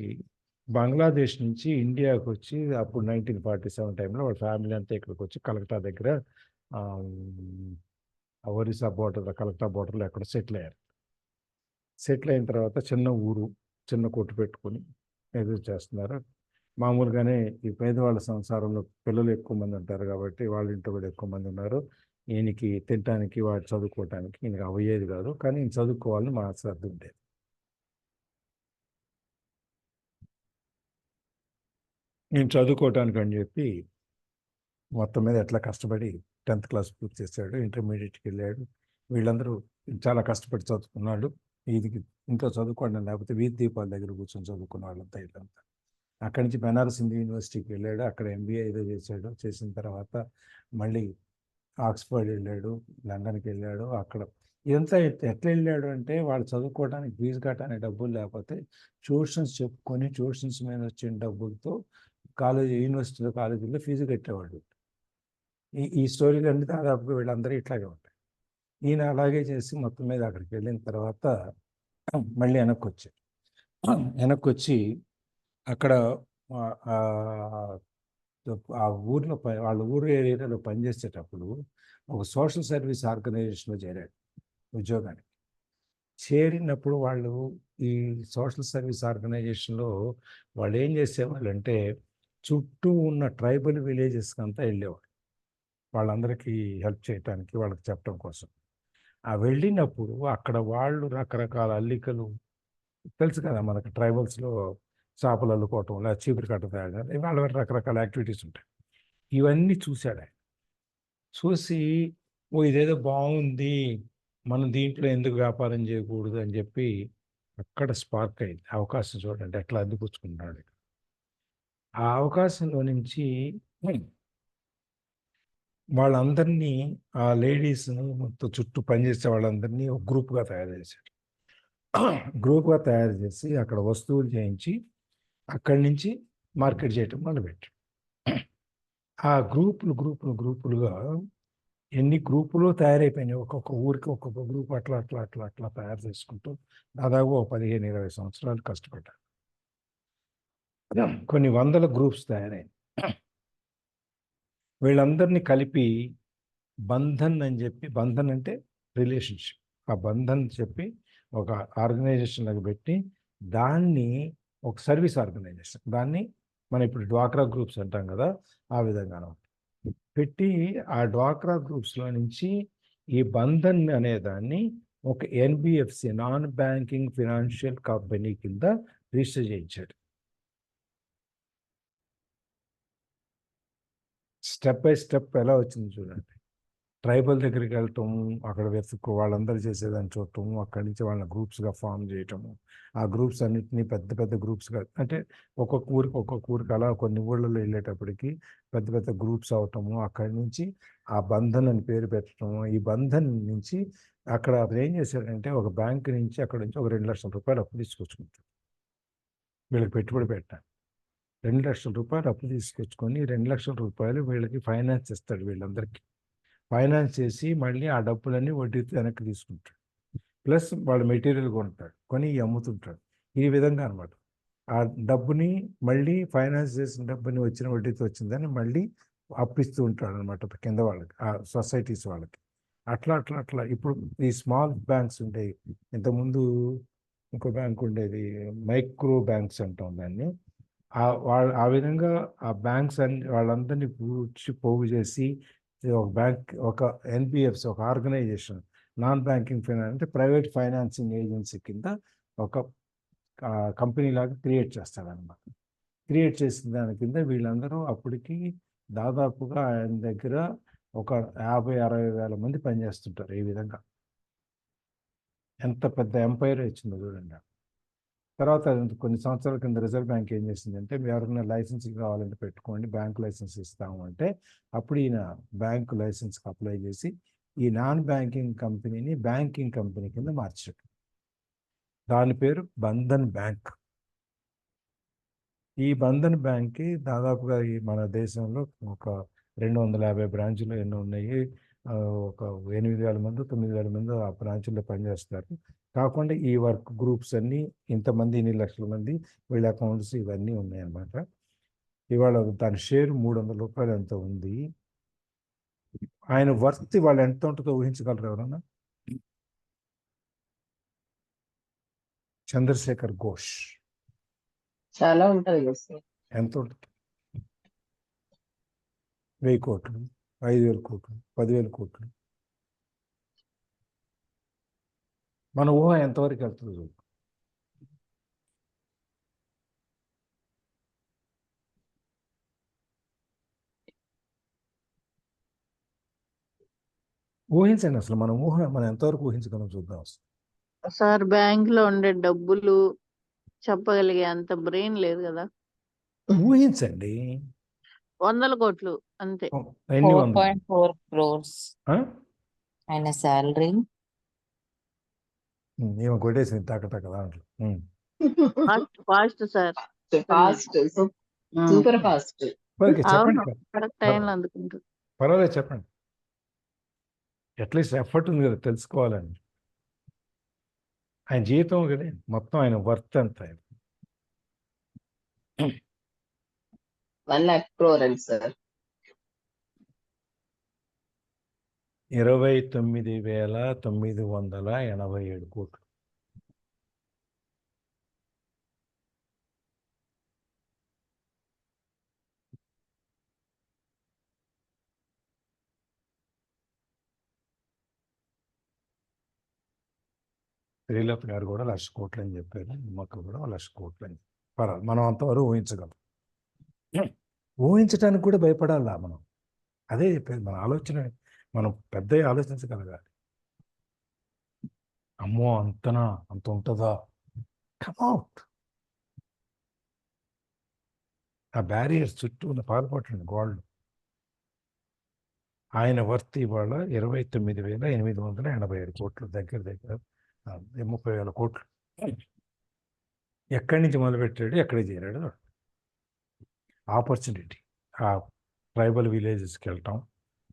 బంగ్లాదేశ్ నుంచి ఇండియాకి వచ్చి, అప్పుడు 1947 టైంలో వాళ్ళ ఫ్యామిలీ అంతా ఇక్కడికి వచ్చి కలకత్తా దగ్గర ఒరిస్సా బోర్డర్, కలకత్తా బోర్డర్లో ఎక్కడ సెటిల్ అయ్యారు. సెటిల్ అయిన తర్వాత చిన్న కొట్టు పెట్టుకొని ఎదురు చేస్తున్నారు. మామూలుగానే ఈ పేదవాళ్ళ సంసారంలో పిల్లలు ఎక్కువ మంది ఉంటారు కాబట్టి వాళ్ళ ఇంట్లో కూడా ఎక్కువ మంది ఉన్నారు. ఈయనకి తినటానికి, వాడు చదువుకోవటానికి ఈయనకి అవ్వయేది కాదు, కానీ ఈయన చదువుకోవాలని మా శ్రద్ధ ఉండేది. నేను చదువుకోవటానికి అని చెప్పి మొత్తం మీద ఎట్లా కష్టపడి 10th క్లాస్ పూర్తి చేశాడు, ఇంటర్మీడియట్కి వెళ్ళాడు. వీళ్ళందరూ చాలా కష్టపడి చదువుకున్నాడు. వీధికి ఇంట్లో చదువుకోవడం లేకపోతే వీధి దీపాల దగ్గర కూర్చొని చదువుకున్న వాళ్ళంతా వీళ్ళంతా. అక్కడి నుంచి బెనారస్ హిందూ యూనివర్సిటీకి వెళ్ళాడు, అక్కడ MBA ఏదో చేశాడు. చేసిన తర్వాత మళ్ళీ ఆక్స్ఫర్డ్ వెళ్ళాడు, లండన్కి వెళ్ళాడు. అక్కడ ఇదంతా ఎట్లా వెళ్ళాడు అంటే, వాళ్ళు చదువుకోవడానికి ఫీజు కట్టడానికి డబ్బులు లేకపోతే ట్యూషన్స్ చెప్పుకొని ట్యూషన్స్ మీద వచ్చిన డబ్బులతో కాలేజీలో ఫీజు కట్టేవాడు. ఈ స్టోరీలు అన్ని దాదాపుగా వీళ్ళందరూ ఇట్లాగే ఉంటాయి. ఈయన అలాగే చేసి మొత్తం మీద అక్కడికి వెళ్ళిన తర్వాత మళ్ళీ వెనక్కి వచ్చి అక్కడ ఆ- ఆ- ఆ ఊర్లో వాళ్ళ ఊరు ఏరియాలో పనిచేసేటప్పుడు ఒక సోషల్ సర్వీస్ ఆర్గనైజేషన్లో చేరాడు ఉద్యోగానికి. చేరినప్పుడు వాళ్ళు ఈ సోషల్ సర్వీస్ ఆర్గనైజేషన్లో వాళ్ళు ఏం చేసేవాళ్ళు అంటే చుట్టూ ఉన్న ట్రైబల్ విలేజెస్కి అంతా వెళ్ళేవాళ్ళు వాళ్ళందరికీ హెల్ప్ చేయటానికి, వాళ్ళకి చెప్పడం కోసం. ఆ వెళ్ళినప్పుడు అక్కడ వాళ్ళు రకరకాల అల్లికలు తెలుసు కదా మనకి ట్రైబల్స్లో చేపలు అల్లుకోవటం లేదా చీపురు కట్ట తయారు చేయడం, వాళ్ళ రకరకాల యాక్టివిటీస్ ఉంటాయి. ఇవన్నీ చూశాడు ఆయన. చూసి ఓ ఇదేదో బాగుంది, మనం దీంట్లో ఎందుకు వ్యాపారం చేయకూడదు అని చెప్పి అక్కడ స్పార్క్ అయింది. అవకాశం చూడండి ఎట్లా అందిపుచ్చుకుంటున్నాడు. ఆ అవకాశంలో నుంచి వాళ్ళందరినీ, ఆ లేడీస్ని మొత్తం చుట్టూ పనిచేసే వాళ్ళందరినీ ఒక గ్రూప్గా తయారు చేశాడు. గ్రూప్గా తయారు చేసి అక్కడ వస్తువులు చేయించి అక్కడి నుంచి మార్కెట్ చేయటం మొదలుపెట్టాడు. ఆ గ్రూపులుగా ఎన్ని గ్రూపులు తయారైపోయినాయి. ఒక్కొక్క ఊరికి ఒక్కొక్క గ్రూప్ అట్లా అట్లా అట్లా అట్లా తయారు చేసుకుంటూ దాదాపు 15-20 సంవత్సరాలు కష్టపడ్డారు. కొన్ని వందల గ్రూప్స్ తయారైనాయి. వీళ్ళందరినీ కలిపి బంధన్ అని చెప్పి, బంధన్ అంటే రిలేషన్షిప్, ఆ బంధన్ చెప్పి ఒక ఆర్గనైజేషన్లకు పెట్టి దాన్ని ఒక సర్వీస్ ఆర్గనైజేషన్, దాన్ని మనం ఇప్పుడు డ్వాక్రా గ్రూప్స్ అంటాం కదా, ఆ విధంగా పెట్టి ఆ డ్వాక్రా గ్రూప్స్లో నుంచి ఈ బంధన్ అనే దాన్ని ఒక NBFC, non banking financial company కింద రిజిస్టర్ చేయించాడు. స్టెప్ బై స్టెప్ ఎలా వచ్చింది చూడండి. ట్రైబల్ దగ్గరికి వెళ్ళటము, అక్కడ వెతుక్కో వాళ్ళందరూ చేసేదాన్ని చూడటము, అక్కడి నుంచి వాళ్ళని గ్రూప్స్గా ఫామ్ చేయటము, ఆ గ్రూప్స్ అన్నింటినీ పెద్ద పెద్ద గ్రూప్స్గా, అంటే ఒక్కొక్క ఊరికి అలా కొన్ని ఊళ్ళలో వెళ్ళేటప్పటికి పెద్ద పెద్ద గ్రూప్స్ అవటము, అక్కడి నుంచి ఆ బంధన్ అని పేరు పెట్టడము. ఈ బంధన్ నుంచి అక్కడ అతను ఏం చేశాడంటే ఒక బ్యాంక్ నుంచి అక్కడ నుంచి ఒక 2 లక్షల రూపాయలు అప్పు తీసుకొచ్చుకుంటాడు. వీళ్ళకి పెట్టుబడి పెట్టాను 2 లక్షల రూపాయలు అప్పు తీసుకొచ్చుకొని 2 లక్షల రూపాయలు వీళ్ళకి ఫైనాన్స్ ఇస్తాడు. వీళ్ళందరికీ ఫైనాన్స్ చేసి మళ్ళీ ఆ డబ్బులన్నీ వడ్డీతో వెనక్కి తీసుకుంటాడు. ప్లస్ వాళ్ళు మెటీరియల్ కొంటాడు, కొని అమ్ముతుంటాడు. ఈ విధంగా అనమాట. ఆ డబ్బుని మళ్ళీ ఫైనాన్స్ చేసిన డబ్బుని వచ్చిన వడ్డీతో వచ్చిందని మళ్ళీ అప్పిస్తూ ఉంటాడు అనమాట కింద వాళ్ళకి, ఆ సొసైటీస్ వాళ్ళకి. అట్లా అట్లా అట్లా ఇప్పుడు ఈ స్మాల్ బ్యాంక్స్ ఉండేవి. ఇంతకుముందు ఇంకో బ్యాంక్ ఉండేది, మైక్రో బ్యాంక్స్ అంటాం దాన్ని. ఆ విధంగా ఆ బ్యాంక్స్ అన్ని వాళ్ళందరినీ పోగు చేసి ఒక బ్యాంక్, ఒక ఎన్బిఎఫ్సి, ఒక ఆర్గనైజేషన్, నాన్ బ్యాంకింగ్ ఫైనాన్స్ అంటే ప్రైవేట్ ఫైనాన్సింగ్ ఏజెన్సీ కింద ఒక కంపెనీ లాగా క్రియేట్ చేస్తాడనమాట. క్రియేట్ చేసిన దాని కింద వీళ్ళందరూ అప్పటికి దాదాపుగా ఆయన దగ్గర ఒక 50-60 వేల మంది పనిచేస్తుంటారు. ఈ విధంగా ఎంత పెద్ద ఎంపైర్ వచ్చిందో చూడండి. తర్వాత కొన్ని సంవత్సరాల కింద రిజర్వ్ బ్యాంక్ ఏం చేసిందంటే, మీరు ఎవరైనా లైసెన్స్ కావాలంటే పెట్టుకోండి, బ్యాంక్ లైసెన్స్ ఇస్తాము అంటే అప్పుడు ఈయన బ్యాంక్ లైసెన్స్కి అప్లై చేసి ఈ నాన్ బ్యాంకింగ్ కంపెనీని బ్యాంకింగ్ కంపెనీ కింద మార్చాడు. దాని పేరు బంధన్ బ్యాంక్. ఈ బంధన్ బ్యాంక్కి దాదాపుగా ఈ మన దేశంలో ఒక 250 బ్రాంచులు ఎన్నో ఉన్నాయి. ఒక 8,000 మంది 9,000 మంది ఆ బ్రాంచుల్లో పనిచేస్తారు. కాకుండా ఈ వర్క్ గ్రూప్స్ అన్నీ ఇంతమంది, ఇన్ని లక్షల మంది వీళ్ళ అకౌంట్స్ ఇవన్నీ ఉన్నాయన్నమాట. ఇవాళ దాని షేర్ 300 రూపాయలు ఎంత ఉంది. ఆయన వర్త్ ఇవాళ ఎంత ఉంటుందో ఊహించగలరు ఎవరన్నా? చంద్రశేఖర్ ఘోష్ చాలా ఉంటది కదా సార్. ఎంత ఉంటుంది? 1000 కోట్లు, 5,000 కోట్లు, 10,000 కోట్లు. మన ఊహ ఎంతవరకు వెళ్తుంది చూడు. ఊహించండి అసలు మన ఊహ మనం ఎంతవరకు ఊహించగలం చూద్దాం అసలు. సార్ బ్యాంక్ లో ఉండే డబ్బులు చెప్పగలిగే అంత బ్రెయిన్ లేదు కదా. ఊహించండి. 100 కోట్లు అంతే. ఎన్ని వందలు? 4.4 crores ఆ? ఆయన శాలరీ. ఏమో కొట్టేసింది టక దాంట్లో. Fast sir. Fast, super fast. Okay చెప్పండి. కరెక్ట్ టైంలో అందుకుంటారు. పర్వాలేదు చెప్పండి. అట్లీస్ట్ ఎఫర్ట్ ఉంది కదా తెలుసుకోవాలని. ఆయన జీవితం కదా మొత్తం, ఆయన వర్త్ ఎంత. 1 lakh crore అండి సార్. 29,987 కోట్లు. శ్రీలత గారు కూడా 1,00,000 కోట్లు అని చెప్పారు. మాకు కూడా 1,00,000 కోట్లు అని. పర్వాలేదు, మనం అంతవరకు ఊహించగలం. ఊహించడానికి కూడా భయపడాలా మనం. అదే చెప్పేది, మన ఆలోచన మనం పెద్ద ఆలోచించగలగాలి. అమ్మో అంతనా, అంత ఉంటుందా, కమ్అవుట్. ఆ బ్యారియర్స్ చుట్టూ ఉన్న పాల్పట్టండి గోల్డ్. ఆయన వర్త్ ఇవాళ 29,887 కోట్లు, దగ్గర 30,000 కోట్లు. ఎక్కడి నుంచి మొదలుపెట్టాడు, ఎక్కడికి చేరాడు. ఆపర్చునిటీ, ఆ ట్రైబల్ విలేజెస్కి వెళ్ళటం,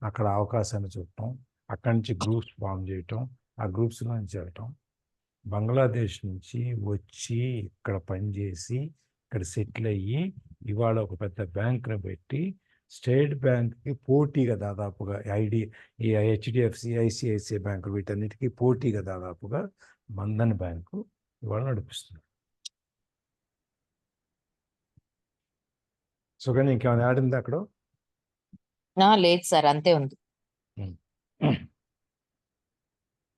అక్కడ అవకాశాన్ని చూడటం, అక్కడి నుంచి గ్రూప్స్ ఫామ్ చేయటం, ఆ గ్రూప్స్లో నుంచి వెళ్ళటం, బంగ్లాదేశ్ నుంచి వచ్చి ఇక్కడ పనిచేసి ఇక్కడ సెటిల్ అయ్యి ఇవాళ ఒక పెద్ద బ్యాంకును పెట్టి స్టేట్ బ్యాంక్కి పోటీగా దాదాపుగా ఈ హెచ్డిఎఫ్సి, ఐసిఐసిఐ బ్యాంకులు వీటన్నిటికీ పోటీగా దాదాపుగా బంధన్ బ్యాంకు ఇవాళ నడిపిస్తుంది. సో కానీ ఇంకేమైనా ఆడింది అక్కడ? లేదు సార్, అంతే ఉంది.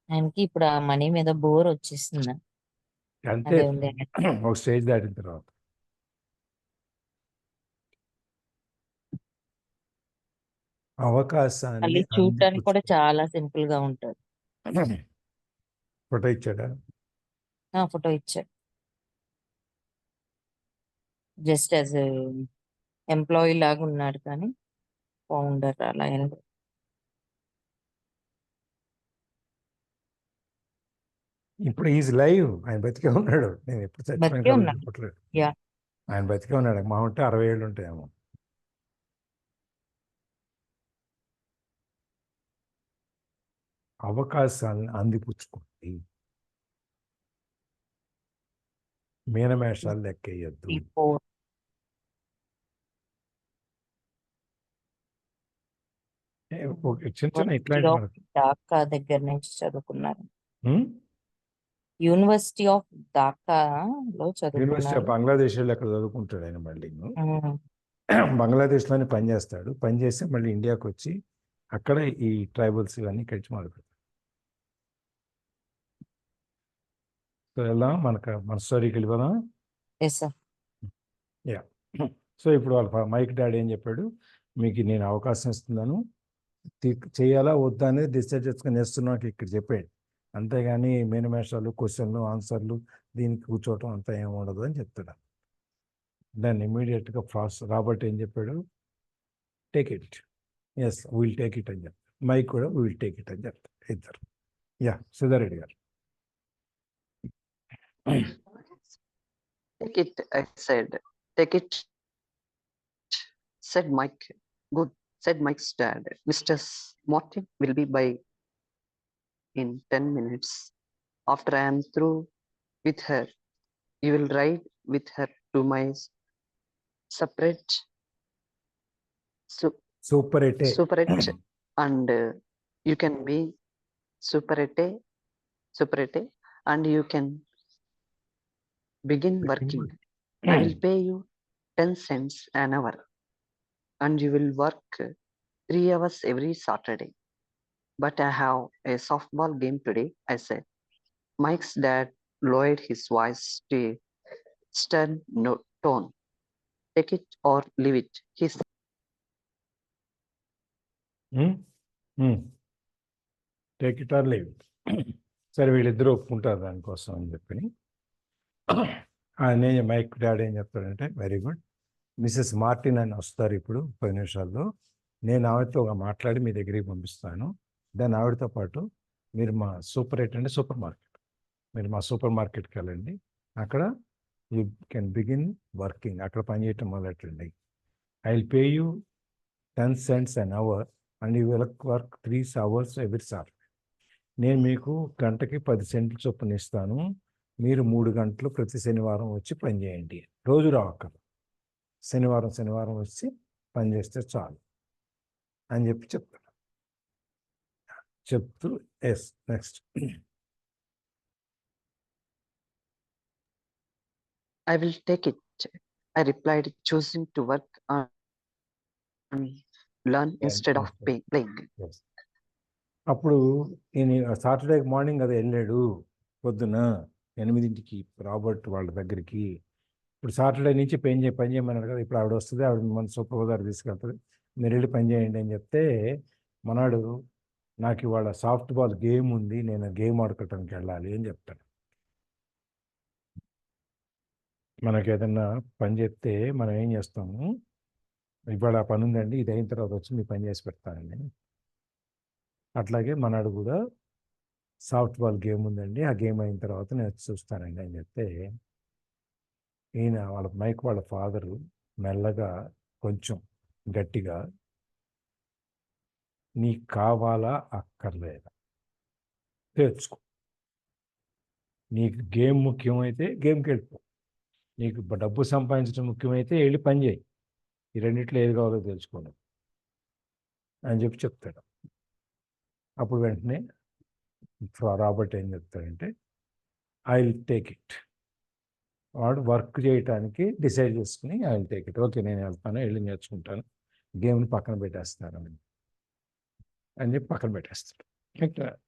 ఆయనకి ఇప్పుడు ఆ మనీ మీద బోర్ వచ్చేసింది. అంతే, అదే ఉంది. ఒక స్టేజ్ దాటిన తర్వాత అవకాశాన్ని మళ్ళీ చూడటానికి కూడా చాలా సింపుల్ గా ఉంటుంది. ఫోటో ఇచ్చాడా? ఫోటో ఇచ్చాడు. జస్ట్ యాజ్ ఎంప్లాయీ లాగా ఉన్నాడు, కానీ ఫౌండర్ అలా ఏం లేదు. ఇప్పుడు ఈజ్ లైవ్, ఆయన బతికే ఉన్నాడు. నేను ఎప్పుడు బతికే చచ్చిపోయిన ఉన్నాడు. చెప్పట్లేదు. యా. ఆయన బతికే ఉన్నాడు. మా ఉంటే 60 ఏళ్ళు ఉంటాయేమో. అవకాశాలను అందిపుచ్చుకోండి. మీనమేషాలు లెక్కేయద్దు. చిన్న చిన్న ఇట్లాంటి ఢాకా దగ్గర నుంచి చదువుకున్నారు. యూనివర్సిటీ ఆఫ్ ఢాకా లో యూనివర్సిటీ చదువుకున్నారు. ఆఫ్ బంగ్లాదేశ్ ఎక్కడ చదువుకుంటాడు ఆయన. మళ్ళీ బంగ్లాదేశ్లోనే పనిచేస్తాడు. పనిచేసి మళ్ళీ ఇండియాకి వచ్చి అక్కడ ఈ ట్రైబల్స్ ఇవన్నీ కలిసి మొదలుపెడతాడు. సో వెళ్దాం, మన స్టోరీకి వెళ్ళిపోదాం. యా. సో ఇప్పుడు వాళ్ళ మైక్ డాడీ ఏం చెప్పాడు, మీకు నేను అవకాశం ఇస్తున్నాను, చేయాలా వద్దా అనేది డిసైడ్ చేసుకుని వేస్తున్నాక ఇక్కడ చెప్పాడు. అంతేగాని మేనమేషాలు, క్వశ్చన్లు, ఆన్సర్లు దీనికి కూర్చోవటం అంతా ఏమి ఉండదు అని చెప్తాడు. దాన్ని ఇమీడియట్గా రాబర్ట్ ఏం చెప్పాడు, take it. Yes, will take it అని చెప్తాడు. మైక్ కూడా విల్ టేక్ ఇట్ అని చెప్తాడు ఇద్దరు. యా, సిద్ధారెడ్డి గారు. Take it, I said. Take it, said Mike. Good, said Mike's dad. Mr. Martin will be by in 10 minutes. After I am through with her, you will ride with her to my separate superette and you can be superette and you can begin working. I will pay you 10 cents an hour and you will work 3 hours every Saturday. But I have a softball game today, I said. Mike's dad lowered his voice to a stern tone. Take it or leave it, he said. Take it or leave it. సరే, వీళ్ళిద్దరూ ఒప్పుకుంటారు దానికోసం అని చెప్పి నేను mic daddy ఏం చెప్తాడంటే, very good, Mrs Martin అని వస్తారు ఇప్పుడు 10 నిమిషాల్లో. నేను ఆవిడతో మాట్లాడి మీ దగ్గరికి పంపిస్తాను. దాని ఆవిడతో పాటు మీరు మా సూపర్ మార్కెట్, మీరు మా సూపర్ మార్కెట్కి వెళ్ళండి. అక్కడ యూ కెన్ బిగిన్ వర్కింగ్, అక్కడ పనిచేయటం మొదలెట్టండి. I will pay you 10 cents an hour and you will work 3 hours every Saturday. నేను మీకు గంటకి 10 సెంట్లు చొప్పున ఇస్తాను. మీరు 3 గంటలు ప్రతి శనివారం వచ్చి పనిచేయండి. రోజు రావక్కర్లేదు. శనివారం వచ్చి పని చేస్తే చాలు అని చెప్తాడు. చెప్తూ yes next. I will take it, I replied, choosing to work and learn instead of playing. అప్పుడు ఈయన సాటర్డే మార్నింగ్ అది వెళ్ళాడు పొద్దున 8కి రాబర్ట్ వాళ్ళ దగ్గరికి. ఇప్పుడు సాటర్డే నుంచి పని చేయమన్నాడు కదా, ఇప్పుడు ఆవిడ వస్తుంది, ఆవిడ మన సూపర్వైజర్ తీసుకెళ్తుంది, మీరు వెళ్ళి పని చేయండి అని చెప్తే మనవాడు నాకు ఇవాళ సాఫ్ట్ బాల్ గేమ్ ఉంది, నేను గేమ్ ఆడుకోవటానికి వెళ్ళాలి అని చెప్తాడు. మనకి ఏదన్నా పని చెప్తే మనం ఏం చేస్తాము, ఇవాళ ఆ పని ఉందండి, ఇది అయిన తర్వాత వచ్చి మీ పని చేసి పెడతానండి. అట్లాగే మనవాడు కూడా సాఫ్ట్ బాల్ గేమ్ ఉందండి, ఆ గేమ్ అయిన తర్వాత నేను చూస్తానండి అని చెప్తే ఈయన వాళ్ళ ఫాదరు మెల్లగా కొంచెం గట్టిగా, నీకు కావాలా అక్కర్లేదా తెలుసుకో, నీకు గేమ్ ముఖ్యమైతే గేమ్కి వెళ్ళిపో, నీకు డబ్బు సంపాదించడం ముఖ్యమైతే వెళ్ళి పని చేయి, ఈ రెండిట్లో ఏది కావాలో తెలుసుకోండి అని చెప్తాడు. అప్పుడు వెంటనే రాబర్ట్ ఏం చెప్తాడంటే ఐ విల్ టేక్ ఇట్. వాడు వర్క్ చేయటానికి డిసైడ్ చేసుకుని I will take it, okay నేను వెళ్తాను, వెళ్ళి నేర్చుకుంటాను, గేమ్ని పక్కన పెట్టేస్తాను అని చెప్పి పక్కన పెట్టేస్తాడు.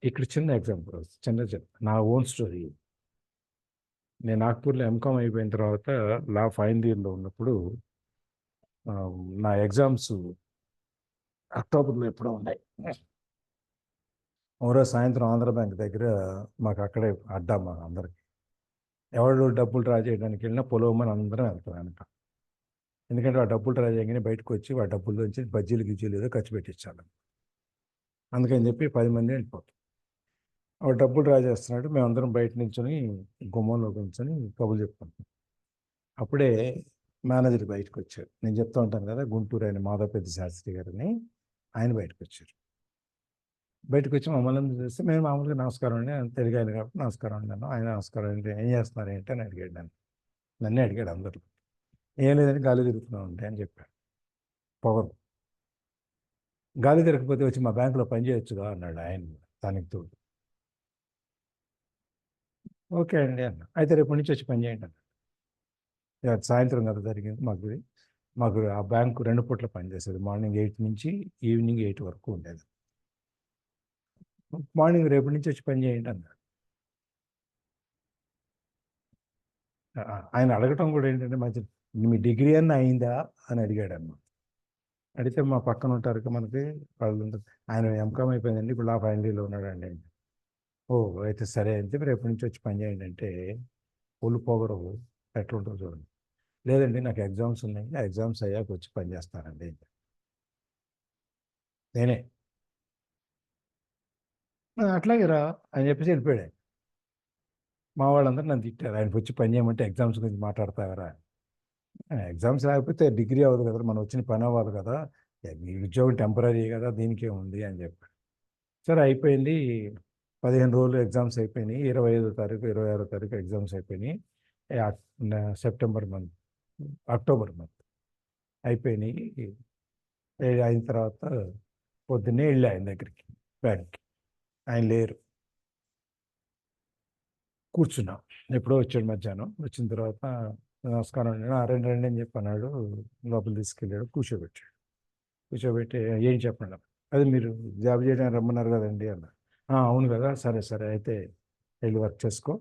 ఇక్కడ చిన్న ఎగ్జాంపుల్, నా ఓన్ స్టోరీ. నేను నాగ్పూర్లో ఎంకామ్ అయిపోయిన తర్వాత ఫైనల్ ఇయర్లో ఉన్నప్పుడు నా ఎగ్జామ్స్ అక్టోబర్లో ఎప్పుడో ఉన్నాయి. ఓరో సాయంత్రం ఆంధ్ర బ్యాంక్ దగ్గర మాకు అక్కడే అడ్డా మా అందరికి, ఎవరు డబ్బులు డ్రా చేయడానికి వెళ్ళినా పొలవమని అందరం వెళ్తాం వెనక. ఎందుకంటే ఆ డబ్బులు డ్రా చేయగానే బయటకు వచ్చి ఆ డబ్బుల నుంచి బజ్జీలు గిజ్జీలు ఏదో ఖర్చు పెట్టించాలి. అందుకని చెప్పి 10 మంది వెళ్ళిపోతాం. ఆ డబ్బులు డ్రా చేస్తున్నాడు, మేమందరం బయట నిల్చొని గుమ్మంలో కూర్చొని కబుర్లు చెప్పుకుంటాం. అప్పుడే మేనేజర్ బయటకు వచ్చారు. నేను చెప్తూ ఉంటాను కదా, గుంటూరు ఆయన మాధవపెద్ది శాస్త్రి గారిని, ఆయన బయటకు వచ్చారు. బయటకు వచ్చి మమ్మల్ని చూస్తే మేము మామూలుగా నమస్కారం అండి, తెలుగు ఆయన కాబట్టి నమస్కారం అన్నాను. ఆయన నమస్కారం అండి, ఏం చేస్తున్నారు ఏంటి అని అడిగాడు నన్నే అడిగాడు అందరూ. ఏం లేదని గాలి తిరుగుతున్నాం ఉంటే అని చెప్పాడు. పొగరు, గాలి తిరగకపోతే వచ్చి మా బ్యాంకులో పని చేయొచ్చుగా అన్నాడు ఆయన దానికి తోడు. ఓకే అండి అన్న, అయితే రేపు నుంచి వచ్చి పని చేయండి అన్న. సాయంత్రం కదా జరిగింది, మాకు ఆ బ్యాంకు 2 పూట్ల పనిచేసేది, మార్నింగ్ 8 నుంచి ఈవినింగ్ 8 వరకు ఉండేది. మార్నింగ్ రేపు నుంచి వచ్చి పని చేయండి అన్నాడు. ఆయన అడగటం కూడా ఏంటంటే మంచి, మీ డిగ్రీ అన్న అయిందా అని అడిగాడు అన్న. అడిగితే మా పక్కన ఉంటారు మనకి వాళ్ళు ఉంటారు, ఆయన ఎంకామ్ అయిపోయిందండి, ఇప్పుడు ఫైనల్ ఇయర్లో ఉన్నాడండి. ఓ అయితే సరే అయితే రేపు నుంచి వచ్చి పని చేయండి అంటే ఒళ్ళు పొగరు ఎట్లా ఉంటుందో చూడండి. లేదండి నాకు ఎగ్జామ్స్ ఉన్నాయి, ఆ ఎగ్జామ్స్ అయ్యాక వచ్చి పని చేస్తానండి. నేనే అట్లాగే రా అని చెప్పేసి వెళ్ళిపోయాడు. మా వాళ్ళందరూ నన్ను తిట్టారు, ఆయనకు వచ్చి పని చేయమంటే ఎగ్జామ్స్ గురించి మాట్లాడతారా, ఎగ్జామ్స్ రాకపోతే డిగ్రీ అవ్వదు కదా, మనం వచ్చిన పని అవ్వాలి కదా, ఈ ఉద్యోగం టెంపరీ కదా, దీనికే ఉంది అని చెప్పాడు. సరే అయిపోయింది, 15 రోజులు ఎగ్జామ్స్ అయిపోయినాయి, 25వ తారీఖు 26వ తారీఖు ఎగ్జామ్స్ అయిపోయినాయి. అక్టోబర్ మంత్ అయిపోయినాయి. అయిన తర్వాత పొద్దున్నే వెళ్ళి ఆయన దగ్గరికి బ్యాంక్కి, ఆయన లేరు. కూర్చున్నాం, ఎప్పుడో వచ్చాడు మధ్యాహ్నం. వచ్చిన తర్వాత నమస్కారం అండి, రండి రండి అని చెప్పి అన్నాడు. లోపల తీసుకెళ్ళాడు, కూర్చోబెట్టి ఏం చెప్పండి, అది మీరు జాబ్ చేయడానికి రమ్మన్నారు కదండి అన్నారు. అవును కదా, సరే అయితే వెళ్ళి వర్క్ చేసుకో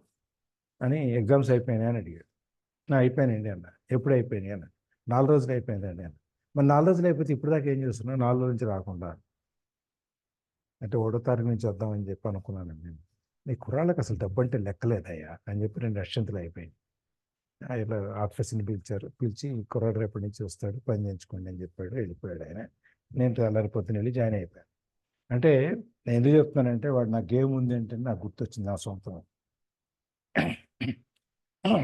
అని. ఎగ్జామ్స్ అయిపోయినాయి అని అడిగాడు. అయిపోయినాయండి అన్న. ఎప్పుడు అయిపోయినాయి అన్న. 4 రోజులు అయిపోయిందండి అన్న. మరి 4 రోజులు అయిపోతే ఇప్పుడు దాకా ఏం చేస్తున్నావు, 4 రోజుల నుంచి రాకుండా అంటే 1వ తారీఖు నుంచి వద్దామని చెప్పి అనుకున్నానండి నేను. నీ కుర్రాళ్ళకి అసలు డబ్బు అంటే లెక్కలేదయ్యా అని చెప్పి 2 అక్షంతలు అయిపోయింది. ఇలా ఆఫీస్ని పిలిచి కుర్రాడు రేపటి నుంచి వస్తాడు, పని చేయించుకోండి అని చెప్పాడు. వెళ్ళిపోయాడు ఆయన. నేను తెల్లారి పొద్దున వెళ్ళి జాయిన్ అయిపోయాను. అంటే నేను ఎందుకు చెప్తున్నానంటే, వాడు నా గేమ్ ఉంది అంటే నాకు గుర్తొచ్చింది నా సొంతం.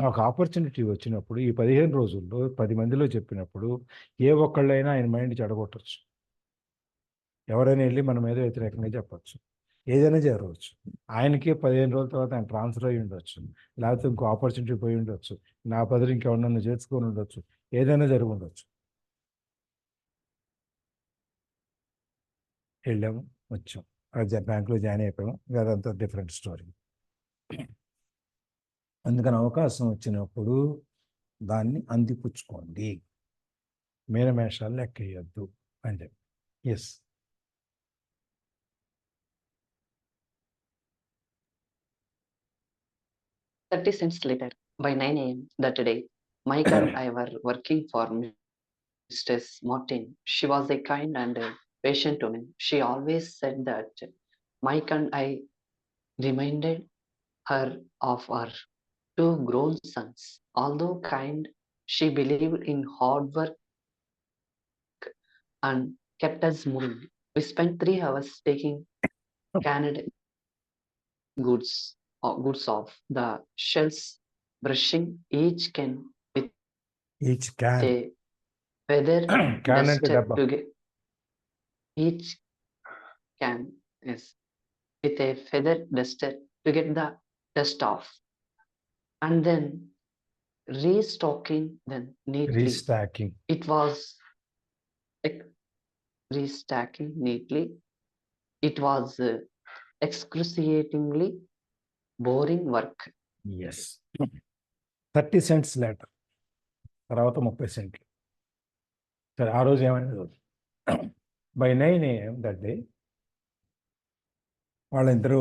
ఒక ఆపర్చునిటీ వచ్చినప్పుడు ఈ 15 రోజుల్లో 10 మందిలో చెప్పినప్పుడు ఏ ఒక్కళ్ళైనా ఆయన మైండ్ చెడగొట్టచ్చు. ఎవరైనా వెళ్ళి మన మీద వ్యతిరేకంగా చెప్పచ్చు, ఏదైనా జరగవచ్చు. ఆయనకి 15 రోజుల తర్వాత ఆయన ట్రాన్స్ఫర్ అయ్యి ఉండొచ్చు, లేకపోతే ఇంకో ఆపర్చునిటీ పోయి ఉండొచ్చు, నా బదులు ఇంకెవరన్నా చేర్చుకొని ఉండొచ్చు. ఏదైనా జరిగి ఉండొచ్చు. వెళ్ళాము, వచ్చాం, బ్యాంకులో జాయిన్ అయిపోయాము. ఇంకా అదంతా డిఫరెంట్ స్టోరీ. అందుకని అవకాశం వచ్చినప్పుడు దాన్ని అందిపుచ్చుకోండి, మీనమేషాలు లెక్కేయద్దు అని చెప్పి. Yes. 30 cents later, by 9 a.m. that day, Mike and I were working for Mistress Martin. She was a kind and patient woman. She always said that Mike and I reminded her of our 2 grown sons. Although kind, she believed in hard work and kept us moving. We spent 3 hours taking canned goods off the shelves, brushing each can with each can, a feather can అంటే duster డబ్బా. to get each can is with a feather duster to get the dust off, and then restocking them neatly. Restocking. It was ex- restacking neatly. It was excruciatingly boring work. Yes. 30 cents later, తర్వాత 30 సెంట్లు. సరే, ఆ రోజు ఏమైనా by 9 a.m. That day వాళ్ళిద్దరూ,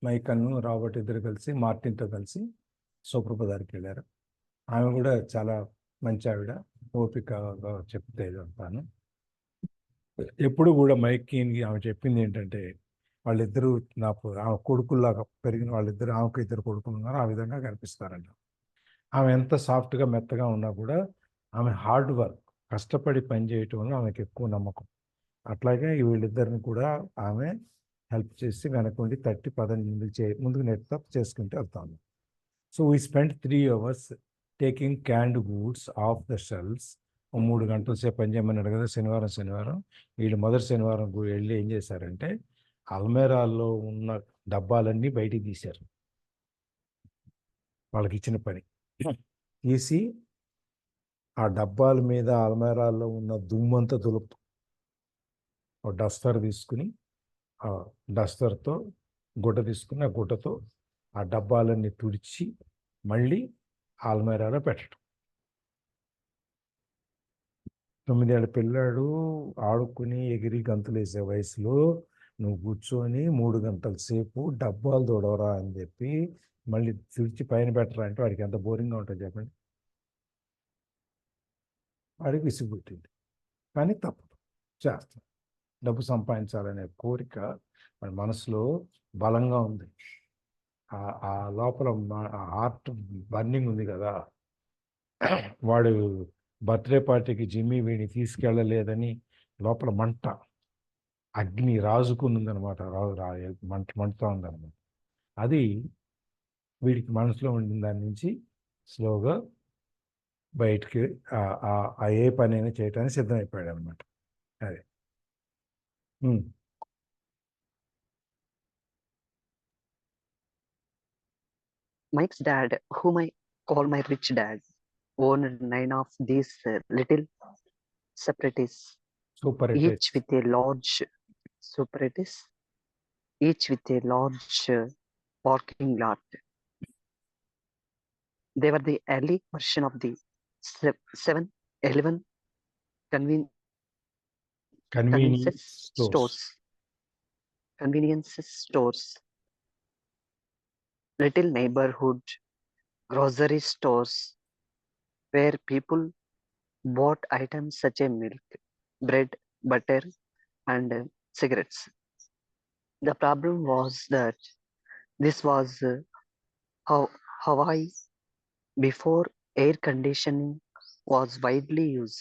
మైకన్ను Robert ఇద్దరు కలిసి మార్టిన్తో కలిసి సుప్రభదారికి వెళ్ళారు. ఆమె కూడా చాలా మంచి ఆవిడ, ఓపికగా చెప్తే చెప్తాను. ఎప్పుడు కూడా మైక్కి ఆమె చెప్పింది ఏంటంటే, వాళ్ళిద్దరూ నాకు ఆమె కొడుకుల్లాగా పెరిగిన వాళ్ళిద్దరు, ఆమెకు 2 కొడుకులు ఉన్నారు, ఆ విధంగా కనిపిస్తారంట. ఆమె ఎంత సాఫ్ట్గా మెత్తగా ఉన్నా కూడా ఆమె హార్డ్ వర్క్, కష్టపడి పని చేయటం వల్ల ఆమెకు ఎక్కువ నమ్మకం. అట్లాగే వీళ్ళిద్దరిని కూడా ఆమె హెల్ప్ చేసి వెనకుండి తట్టి పదని ముందుకు నెట్ చేసుకుంటూ వెళ్తాను. So we spend 3 hours taking క్యాండ్ goods of the shells. 3 గంటల సేపు పని చేయమన్నాడు కదా శనివారం. వీళ్ళు మొదటి శనివారం వెళ్ళి ఏం చేశారంటే, అల్మేరాల్లో ఉన్న డబ్బాలన్నీ బయటికి తీశారు. వాళ్ళకి ఇచ్చిన పని తీసి ఆ డబ్బాల మీద అల్మేరాల్లో ఉన్న దుమ్మంతా దులుపు, డస్టర్ తీసుకుని ఆ డస్టర్తో గుడ్డ తీసుకుని ఆ గుడ్డతో ఆ డబ్బాలన్నీ తుడిచి మళ్ళీ అల్మేరాలో పెట్టడం. 9 ఏళ్ల పిల్లాడు ఆడుకుని ఎగిరి గంతులేసే వయసులో నువ్వు కూర్చొని 3 గంటల సేపు డబ్బాలు తోడవరా అని చెప్పి మళ్ళీ తుడిచి పైన పెట్టరా అంటే వాడికి ఎంత బోరింగ్గా ఉంటుంది చెప్పండి. వాడికి విసిగిపుట్టింది, కానీ తప్పదు, చేస్తాం. డబ్బు సంపాదించాలనే కోరిక మన మనసులో బలంగా ఉంది. ఆ లోపల హార్ట్ బర్నింగ్ ఉంది కదా. వాడు బర్త్డే పార్టీకి జిమ్మీ వీడిని తీసుకెళ్ళలేదని లోపల మంట, అగ్ని రాజుకుని ఉందన్నమాట, మంటతో ఉందన్నమాట. అది వీడికి మనసులో ఉండిన దాని నుంచి స్లోగా బయటికి ఏ పని అయినా చేయటానికి సిద్ధమైపోయాడు అనమాట. అదే. Mike's dad, whom I call my rich dad, owned 9 of these little separatists, super each with a large separatists, each with a large parking lot. They were the early version of the 7-Eleven convenience stores. Convenience stores, little neighborhood grocery stores where people bought items such as milk, bread, butter, and cigarettes. The problem was that this was Hawaii before air conditioning was widely used,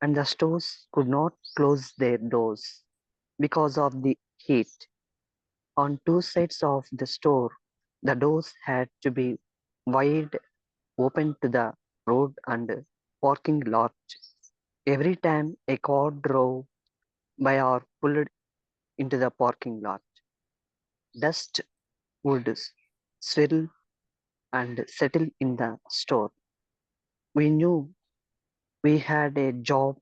and the stores could not close their doors because of the heat. On 2 sides of the store, the doors had to be wide open to the road and parking lot. Every time a car drove by or pulled into the parking lot, dust would swirl and settle in the store. We knew We had a job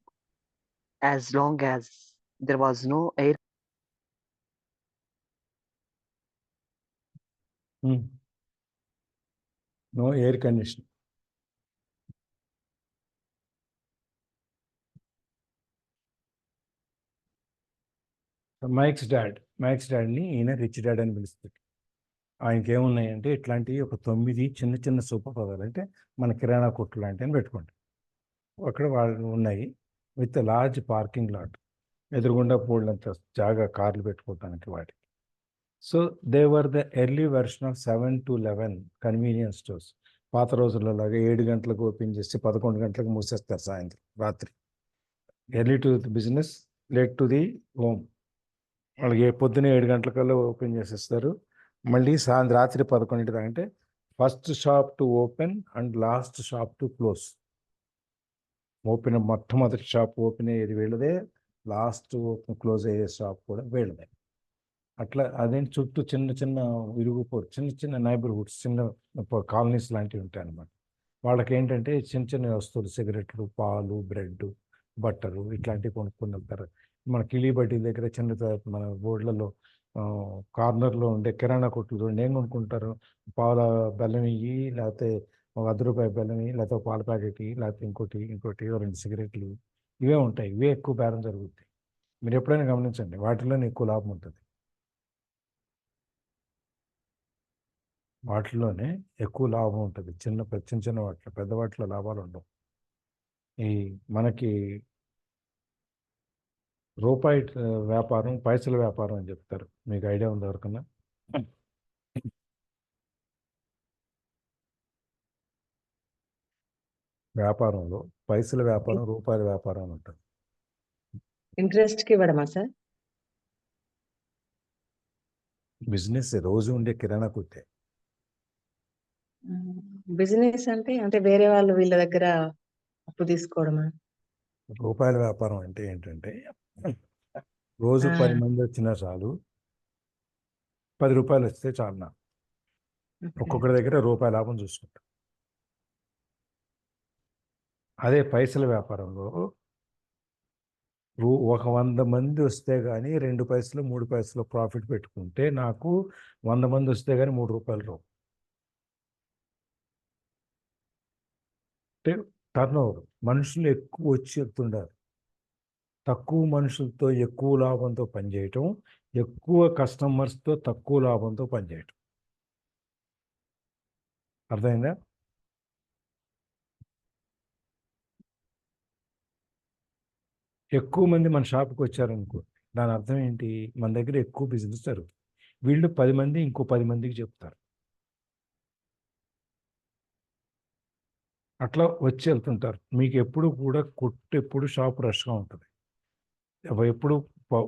as long as there was no air. No air condition. Mike's డాడ్ని ఈయన rich dad అని పిలుస్తుంది. ఆయనకి ఏమున్నాయంటే ఇట్లాంటివి ఒక 9 చిన్న చిన్న super పదాలు, అంటే మన కిరాణా కొట్లు లాంటివి అని పెట్టుకోండి. అక్కడ వాళ్ళు ఉన్నాయి విత్ లార్జ్ పార్కింగ్ లాట్, ఎదురుగుండా పోల్డంత జాగా కార్లు పెట్టుకోవడానికి వాటికి. So they were the early version of 7 to 11 convenience stores. పాత రోజుల్లో లాగా 7 గంటలకు ఓపెన్ చేసి 11 గంటలకు మూసేస్తారు సాయంత్రం రాత్రి. Early to the business, late to the home. వాళ్ళకి పొద్దున్నే 7 గంటలకల్లా ఓపెన్ చేసేస్తారు, మళ్ళీ రాత్రి 11 దాకా. అంటే first shop to open and last shop to close. మొట్టమొదటి షాప్ ఓపెన్ అయ్యేది వీళ్ళదే, లాస్ట్ ఓపెన్ క్లోజ్ అయ్యే షాప్ కూడా వీళ్ళదే. అట్లా అదేంటి చుట్టూ చిన్న చిన్న చిన్న చిన్న నైబర్హుడ్స్, చిన్న కాలనీస్ లాంటివి ఉంటాయి అన్నమాట. వాళ్ళకి ఏంటంటే చిన్న చిన్న వస్తువులు, సిగరెట్లు, పాలు, బ్రెడ్, బట్టరు ఇట్లాంటివి కొనుక్కొని వెళ్తారు. మన కిలీ బడ్డీ దగ్గర చిన్న మన బోర్డులలో కార్నర్లో ఉండే కిరాణా కొట్లు చూడండి, ఏం కొనుక్కుంటారు? పాల బెల్లం ఇయ్యి, లేకపోతే ఒక ₹10 బెల్లం ఇయ్యి, లేకపోతే పాల ప్యాకెట్ ఇయ్యి, లేకపోతే ఇంకోటి 2 సిగరెట్లు, ఇవే ఉంటాయి. ఇవే ఎక్కువ బేరం జరుగుతాయి. మీరు ఎప్పుడైనా గమనించండి, వాటిలోనే ఎక్కువ లాభం ఉంటుంది. వాటిలోనే ఎక్కువ లాభం ఉంటుంది. చిన్న వాటిలో, పెద్ద వాటిలో లాభాలు ఉండవు. ఈ మనకి రూపాయి వ్యాపారం, పైసల వ్యాపారం అని చెప్తారు. మీకు ఐడియా ఉంది ఎవరికన్నా? వ్యాపారంలో పైసల వ్యాపారం, రూపాయల వ్యాపారం అని ఉంటుంది. ఇంట్రెస్ట్కి ఇవ్వడమా సార్? బిజినెస్ రోజు ఉండే కిరాణా కొట్టే. బిజినెస్ అంటే వేరే వాళ్ళు వీళ్ళ దగ్గర అప్పు తీసుకోవడమా? రూపాయల వ్యాపారం అంటే ఏంటంటే, రోజు 10 మంది వచ్చినా చాలు, ₹10 వస్తే చాలు. నా ఒక్కొక్కరి దగ్గర రూపాయి లాభం చూసుకుంటాం. అదే పైసల వ్యాపారంలో ఒక 100 మంది వస్తే కానీ 2 పైసలు 3 పైసలు ప్రాఫిట్ పెట్టుకుంటే, నాకు 100 మంది వస్తే కానీ ₹3 రావు. అంటే టర్న్ ఓవర్, మనుషులు ఎక్కువ వచ్చి వెళ్తుండాలి. తక్కువ మనుషులతో ఎక్కువ లాభంతో పనిచేయటం, ఎక్కువ కస్టమర్స్తో తక్కువ లాభంతో పనిచేయటం. అర్థమైందా? ఎక్కువ మంది మన షాప్కి వచ్చారనుకో, దాని అర్థం ఏంటి? మన దగ్గర ఎక్కువ బిజినెస్ జరుగుతుంది. వీళ్ళు 10 మంది ఇంకో 10 మందికి చెప్తారు. అట్లా వచ్చి వెళ్తుంటారు. మీకు ఎప్పుడు కూడా ఎప్పుడు షాప్ రష్గా ఉంటుంది. ఎప్పుడు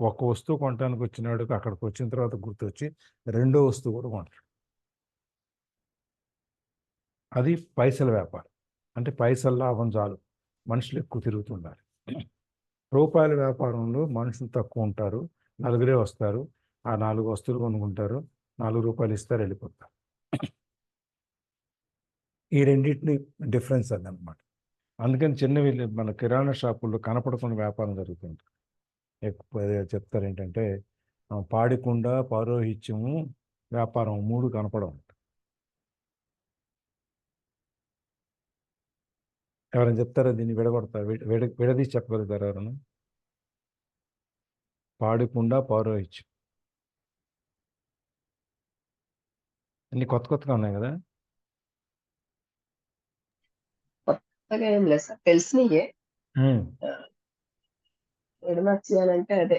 ఒక వస్తువు కొనడానికి వచ్చినాడు, అక్కడికి వచ్చిన తర్వాత గుర్తొచ్చి రెండో వస్తువు కూడా కొంటాడు. అది పైసల వ్యాపారం. అంటే పైసల లాభం చాలు, మనుషులు ఎక్కువ తిరుగుతుండాలి. రూపాయల వ్యాపారంలో మనుషులు తక్కువ ఉంటారు, నలుగురే వస్తారు, ఆ 4 వస్తువులు కొనుక్కుంటారు, ₹4 ఇస్తారు, వెళ్ళిపోతారు. ఈ రెండింటిని డిఫరెన్స్ అదనమాట. అందుకని చిన్నవి మన కిరాణా షాపుల్లో కనపడకుండా వ్యాపారం జరుగుతుంది. ఎక్కువ చెప్తారు ఏంటంటే, పాడికుండా, పౌరోహిత్యము, వ్యాపారం 3 కనపడవు. ఎవరైనా చెప్తారా? దీన్ని విడగొడతారు, విడదీసి చెప్పగలుగుతారు ఎవరైనా? పాడికుండా, పౌరోహిత్యం అన్ని కొత్తగా ఉన్నాయి కదా. కొత్తగా ఏం లేదు సార్, తెలిసినయే. ఎడమర్చి అని అంటే అదే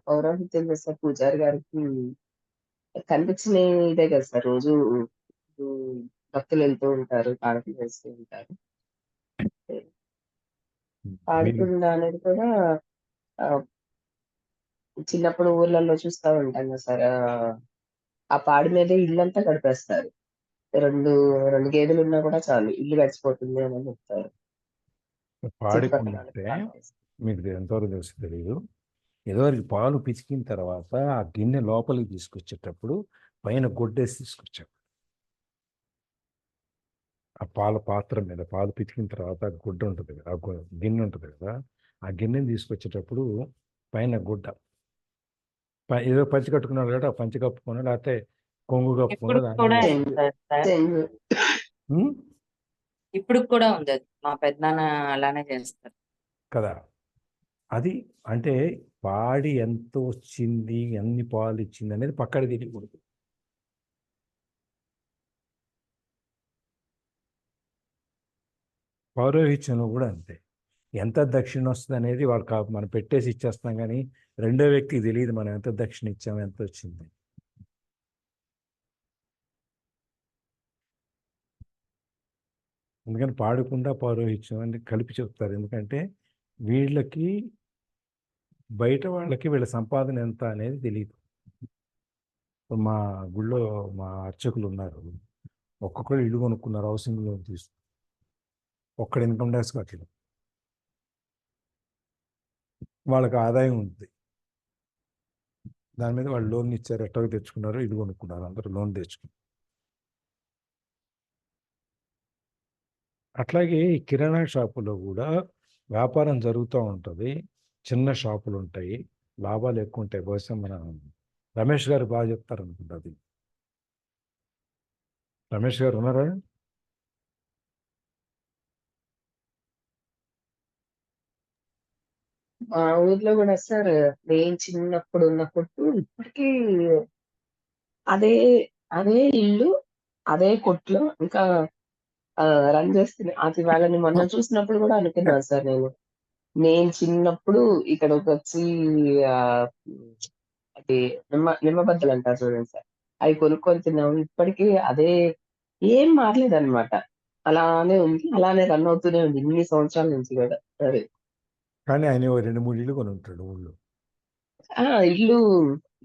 పౌరోహిత్యం చేసే పూజారి గారికి కనిపించిన ఇదే కదా సార్. రోజు భక్తులు వెళ్తూ ఉంటారు, పాడకలు వేస్తూ ఉంటారు. పాడకుండా అనేది కూడా చిన్నప్పుడు ఊర్లలో చూస్తూ ఉంటాం కదా సార్. ఆ పాడి మీద ఇల్లంతా గడిపేస్తారు. రెండు గేదెలు ఉన్నా కూడా చాలు, ఇల్లు గడిచిపోతుంది అని చెప్తారు. పాడికుంటే మీకు ఎంతవరకు తెలుసు తెలియదు. ఏదోరికి పాలు పిసికిన తర్వాత ఆ గిన్నె లోపలికి తీసుకొచ్చేటప్పుడు పైన గొడ్డేసి తీసుకొచ్చాడు. ఆ పాల పాత్ర మీద పాలు పితికిన తర్వాత గుడ్డ ఉంటుంది కదా, గిన్నె ఉంటుంది కదా, ఆ గిన్నెని తీసుకొచ్చేటప్పుడు పైన గుడ్డ ఏదో పంచి కట్టుకున్నాడు కాబట్టి ఆ పంచి కప్పుకొని, లేకపోతే కొంగు కప్పుకొని ఇప్పుడు దాని కూడా మీద ఉంది సార్. చెంగు ఉమ్, ఇప్పుడు కూడా ఉంది అది. మా పెద్దనాన్న అలానే చేస్తారు. కదా. అది అంటే పాడి ఎంత వచ్చింది, ఎన్ని పాలు ఇచ్చింది అనేది పక్కన తెలియకూడదు. పౌరోహిత్యంలో కూడా అంతే. ఎంత దక్షిణ వస్తుంది అనేది వాడు మనం పెట్టేసి ఇచ్చేస్తాం, కానీ రెండో వ్యక్తికి తెలియదు మనం ఎంత దక్షిణ ఇచ్చాము, ఎంత వచ్చింది. అందుకని పాడకుండా పౌరోహిత్యం అని కలిపి చెప్తారు. ఎందుకంటే వీళ్ళకి బయట వాళ్ళకి వీళ్ళ సంపాదన ఎంత అనేది తెలియదు. మా గుళ్ళో మా అర్చకులు ఉన్నారు, ఒక్కొక్కరు ఇల్లు కొనుక్కున్నారు, హౌసింగ్ లోన్ తీసుకు, ఒక్కడ ఇన్కమ్ ట్యాక్స్ కట్టలేదు, వాళ్ళకి ఆదాయం ఉంది, దాని మీద వాళ్ళు లోన్ ఇచ్చారు, ఎట్టగా తెచ్చుకున్నారు, ఇల్లు కొనుక్కున్నారు, అందరూ లోన్ తెచ్చుకున్నారు. అట్లాగే ఈ కిరాణా షాపులో కూడా వ్యాపారం జరుగుతూ ఉంటుంది. చిన్న షాపులు ఉంటాయి, లాభాలు ఎక్కువ ఉంటాయి. బహుశా మన రమేష్ గారు బాగా చెప్తారు అనుకుంటా. అది రమేష్ గారు ఉన్నారా? మా ఊర్లో కూడా సార్, నేను చిన్నప్పుడు ఉన్న కొట్టు ఇప్పటికీ అదే అదే ఇల్లు, అదే కొట్లో ఇంకా రన్ చేస్తుంది. అది వాళ్ళని మొన్న చూసినప్పుడు కూడా అనుకున్నాను సార్, నేను చిన్నప్పుడు ఇక్కడికి వచ్చి ఆ అది నిమ్మబద్దలు అంటారు చూడండి సార్, అవి కొనుక్కొని తిన్నాము. ఇప్పటికీ అదే, ఏం మారలేదన్నమాట. అలానే ఉంది, అలానే రన్ అవుతూనే ఉంది ఇన్ని సంవత్సరాల నుంచి కూడా. సరే, కానీ ఆయన 2-3 ఇల్లు కొని ఉంటాడు ఊళ్ళో. ఇల్లు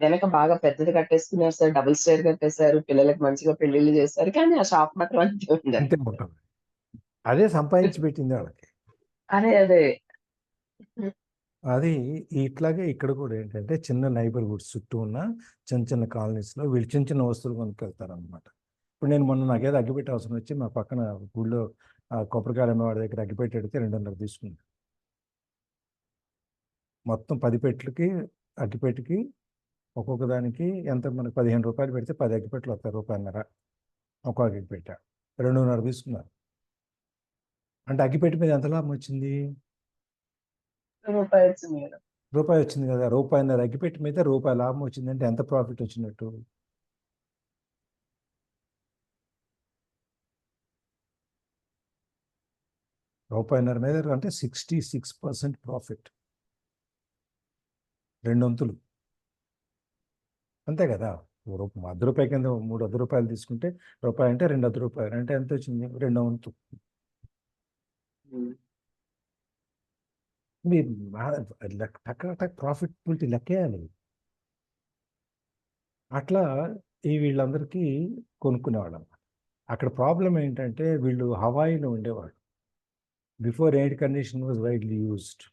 వెనక బాగా పెద్దది కట్టేసుకున్నారు సార్, డబుల్ స్టైర్ కట్టేశారు, పిల్లలకి మంచిగా పెళ్లిళ్ళు చేస్తారు, కానీ ఆ షాప్ మాత్రం అంతే ఉంది. అంతే ఉంటుంది. అదే సంపాదించి పెట్టింది వాళ్ళకి. అదే అదే అది ఇట్లాగే ఇక్కడ కూడా ఏంటంటే చిన్న నైబర్హుడ్స్ చుట్టూ ఉన్న చిన్న చిన్న కాలనీస్లో వీళ్ళు చిన్న చిన్న వస్తువులు కొనుక్కెళ్తారు అనమాట. ఇప్పుడు నేను మొన్న నాకేదో అగ్గిపెట్టి అవసరం వచ్చి మా పక్కన గుళ్ళో కొబ్బరికాయలు అమ్మవాడి దగ్గర అగ్గిపెట్టి అడిగితే 200 తీసుకుంది. మొత్తం 10 పెట్టెలకి, అగ్గిపెట్టికి ఒక్కొక్క దానికి ఎంత, మనకి 15 రూపాయలు పెడితే 10 అగ్గిపెట్టెలు వస్తాయి, ₹1.50 ఒక్కో అగ్గిపెట్టె. 2.5 తీసుకున్నారు. అంటే అగ్గిపెట్టి మీద ఎంత లాభం వచ్చింది? రూపాయి వచ్చింది కదా. రూపాయి వచ్చింది కదా. ₹1.50 అగ్గిపెట్టి మీద రూపాయి లాభం వచ్చిందంటే ఎంత ప్రాఫిట్ వచ్చినట్టు? ₹1.50 మీద అంటే 66% ప్రాఫిట్, 2 వంతులు. అంతే కదా. ₹1 కింద ₹3 తీసుకుంటే రూపాయి అంటే ₹2 అంటే ఎంత వచ్చింది? 2 వంతు. మీరు టక్ ప్రాఫిటబిలిటీ లెక్కేయాలి. అట్లా వీళ్ళందరికీ కొనుక్కునేవాళ్ళం. అక్కడ ప్రాబ్లం ఏంటంటే వీళ్ళు హవాయిలో ఉండేవాళ్ళు. Before air condition was widely used.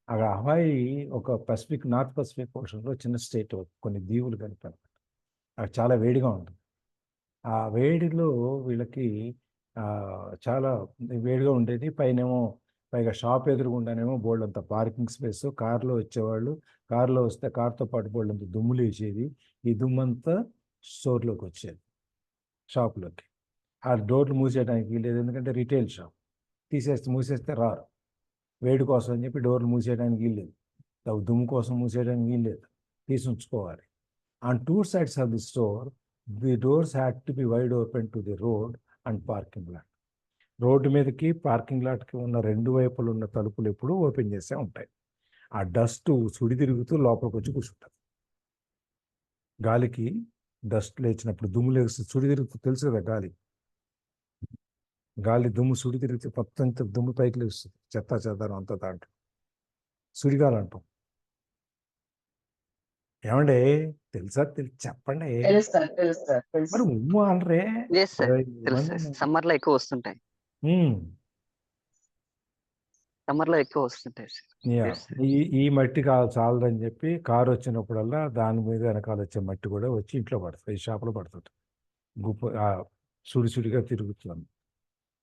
అక్కడ హవాయి ఒక నార్త్ పసిఫిక్ ఓషన్లో చిన్న స్టేట్, కొన్ని దీవులు కలిపారు. అక్కడ చాలా వేడిగా ఉంటుంది. ఆ వేడిలో వీళ్ళకి చాలా వేడిగా ఉండేది. పైగా షాప్ ఎదురుగుండానేమో బోల్డంత పార్కింగ్ స్పేస్. కారులో వచ్చేవాళ్ళు, కారులో వస్తే కారుతో పాటు బోల్డంత దుమ్ము లేచేది. ఈ దుమ్మంతా స్టోర్లోకి వచ్చేది, షాప్లోకి. ఆ డోర్లు మూసేయడానికి వీలేదు, ఎందుకంటే రిటైల్ షాప్. మూసేస్తే రారు, వేడి కోసం అని చెప్పి డోర్లు మూసేయడానికి వీల్లేదు, దుమ్ము కోసం మూసేయడానికి వీల్లేదు, తీసి ఉంచుకోవాలి. On 2 sides of the store, the doors had to be wide open to the road and parking lot. Road మీదకి పార్కింగ్ లాట్కి ఉన్న 2 వైపులు ఉన్న తలుపులు ఎప్పుడూ ఓపెన్ చేసే ఉంటాయి. ఆ డస్ట్ సుడి తిరుగుతూ లోపలికి వచ్చి కూర్చుంటుంది. గాలికి డస్ట్ లేచినప్పుడు, దుమ్ము లేచి సుడి తిరుగుతూ, తెలుసు కదా, గాలి దుమ్ము సుడి తిరిగితే మొత్తం దుమ్ము పైకి లేస్తుంది, చెదారం అంతా దాంట్లో సుడిగాలి అంటాం. ఏమండే తెలుసా? చెప్పండి. మరి ఉమ్ము అనరే. సమ్మర్ లో ఎక్కువ వస్తుంటాయి. సమ్మర్ లో ఎక్కువ వస్తుంటాయి. ఈ మట్టి చాలదని చెప్పి కారు వచ్చినప్పుడల్లా దాని మీద వెనకాల వచ్చే మట్టి కూడా వచ్చి ఇంట్లో పడుతుంది, ఈ షాపులో పడుతుంది. సుడిగా తిరుగుతుంది.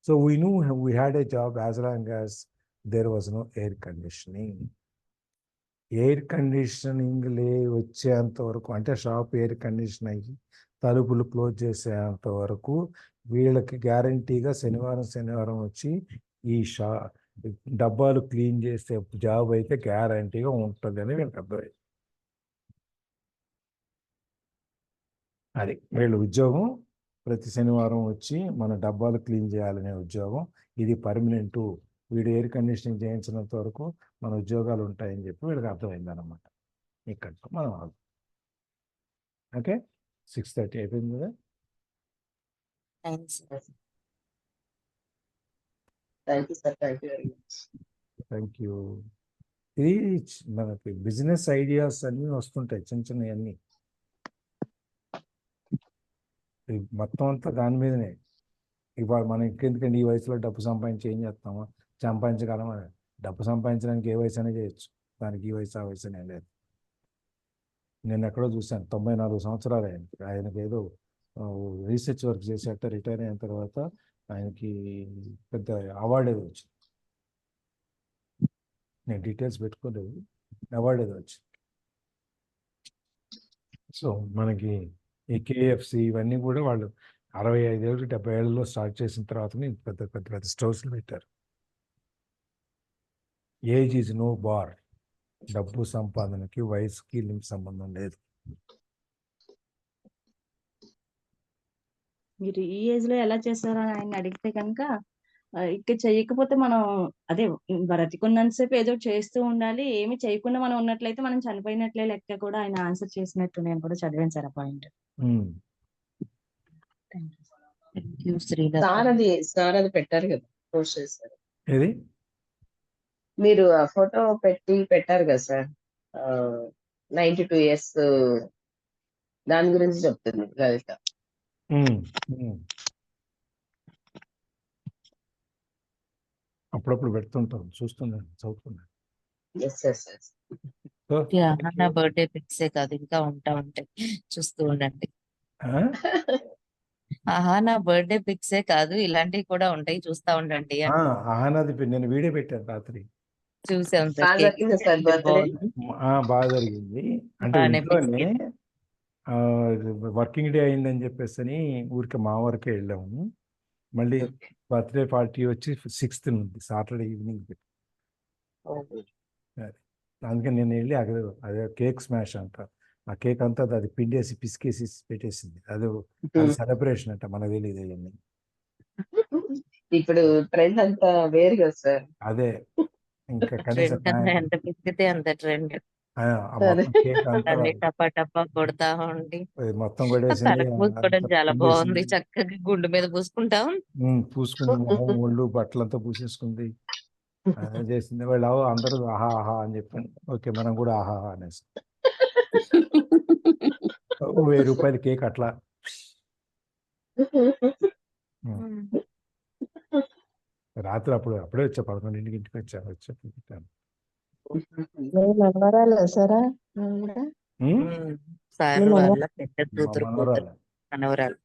So we knew we had a job as long as there was no air conditioning. Air conditioning వచ్చేంత వరకు, అంటే షాప్ ఎయిర్ కండిషన్ అయ్యి తలుపులు క్లోజ్ చేసేంత వరకు వీళ్ళకి గ్యారంటీగా శనివారం వచ్చి ఈ డబ్బాలు క్లీన్ చేసే జాబ్ అయితే గ్యారంటీగా ఉంటుంది అని వీళ్ళకి అర్థమైంది. అది వీళ్ళ ఉద్యోగం, ప్రతి శనివారం వచ్చి మన డబ్బాలు క్లీన్ చేయాలనే ఉద్యోగం, ఇది పర్మనెంటు, వీడు ఎయిర్ కండిషనింగ్ చేయించినంత వరకు మన ఉద్యోగాలు ఉంటాయని చెప్పి వీళ్ళకి అర్థమైంది అనమాట. ఇక్కడ మనం ఓకే 6:30 అయిపోయింది కదా. Thanks. Thank you sir, thank you very much. Thank you. ఇది మనకి బిజినెస్ ఐడియాస్ అన్నీ వస్తుంటాయి, చిన్న చిన్నవన్నీ. మొత్తం అంతా దాని మీదనే. ఇవాళ మనం ఎందుకంటే ఈ వయసులో డబ్బు సంపాదించి ఏం చేస్తామో, సంపాదించగలమా? డబ్బు సంపాదించడానికి ఏ వయసు అయినా చేయొచ్చు, దానికి ఈ వయసు ఆ వయసు అనే లేదు. నేను ఎక్కడో చూశాను, 94 సంవత్సరాలు ఆయనకి ఏదో రీసెర్చ్ వర్క్ చేసేట రిటైర్ అయిన తర్వాత ఆయనకి పెద్ద అవార్డు ఏదో వచ్చింది. నేను డీటెయిల్స్ పెట్టుకోలేదు, అవార్డు ఏదో వచ్చింది. సో మనకి ఈ KFC ఇవన్నీ కూడా వాళ్ళు 65 ఏళ్ళు 70 ఏళ్ళలో స్టార్ట్ చేసిన తర్వాత పెద్ద పెద్ద పెద్ద స్టోర్స్లు పెట్టారు. Age is no bar. డబ్బు సంపాదనకి వయసుకి సంబంధం లేదు. మీరు ఈ ఏజ్ లో ఎలా చేస్తారని ఆయన అడిగితే కనుక ఇక్కడ చెయ్యకపోతే మనం అదే బ్రతికున్నంతసేపు ఏదో చేస్తూ ఉండాలి, ఏమి చేయకుండా మనం ఉన్నట్లయితే మనం చనిపోయినట్లే లెక్క కూడా ఆయన ఆన్సర్ చేసినట్టు నేను కూడా చదివాను సార్ ఆ పాయింట్. సార్ అది పెట్టారు కదా, పోస్ట్ చేశారు. ఏది మీరు ఆ ఫోటో పెట్టారు కదా సార్, 92 years దాని గురించి చెప్తుంది లలిత. అప్పుడప్పుడు పెడుతుంటాం, చూస్తున్నాను, చదువుతున్నాను. నా బర్త్డే పిక్సే కాదు, ఇంకా ఉంటాయి, చూస్తూ ఉండండి. నా బర్త్డే పిక్సే కాదు, ఇలాంటివి కూడా ఉంటాయి, చూస్తా ఉండండి. ఆహానాది నేను వీడియో పెట్టాను రాత్రి, చూసాం బాగా జరిగింది. అంటే ఇంట్లోనే వర్కింగ్ డే అయిందని చెప్పేసి అని ఊరికే మా వరకే వెళ్ళాము. మళ్ళీ బర్త్డే పార్టీ వచ్చి 6th ఉంది, సాటర్డే ఈవినింగ్. అందుకని నేను వెళ్ళి అదే కేక్ స్మాష్ అంట, ఆ కేక్ అంతా అది పిండేసి పిసికేసి పెట్టేసింది. అది సెలబ్రేషన్ అంట, మనకు తెలియదు అవన్నీ. ఇప్పుడు ట్రెండ్ అంతా వేరు కదా సార్. అదే ఇంకా కనీసం ఎంత పిసికితే అంత ట్రెండ్. కేక్ అంతా టపా టపా కొడతా ఉండి మొత్తం కొట్టేసింది. పూసుకోవడం చాలా బాగుంది, చక్కగా గుండు మీద పూసుకుంటాం. పూసుకుంది, మొహం ఒళ్ళు బట్టలంతా పూసేసుకుంది, చేసింది. వాళ్ళు అందరూ ఆహా ఆహా అని చెప్పాను. ఓకే మనం కూడా ఆహా అనేసి 1000 రూపాయల కేక్ అట్లా. రాత్రి అప్పుడే వచ్చా, 11ంటికి ఇంటికి వచ్చా పెట్టాను. పెద్ద కూతురు మనవరాలు.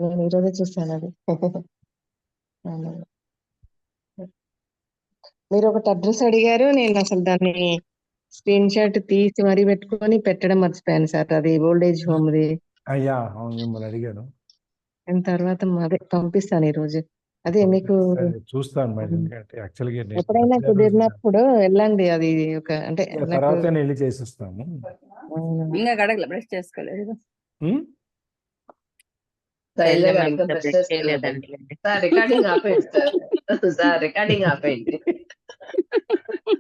నేను ఈరోజే చూస్తాను అది. మీరు ఒకటి అడ్రస్ అడిగారు, నేను అసలు దాన్ని స్క్రీన్ షాట్ తీసి మరీ పెట్టుకొని పెట్టడం మర్చిపోయాను సార్. అది ఓల్డ్ ఏజ్ హోమ్ది. అయ్యా అవును, మిమ్మల్ని అడిగాను. తర్వాత అదే పంపిస్తాను ఈ రోజు. అదే మీకు చూస్తాను మేడం, యాక్చువల్గా ఎప్పుడైనా కుదిరినప్పుడు వెళ్ళండి. అది ఒక అంటే తర్వాత వెళ్ళి చేసిస్తాము. ఇంకా గడగల బ్రష్ చేసుకోలేదు. రికార్డింగ్ ఆపేయండి సార్, రికార్డింగ్ ఆపేయండి.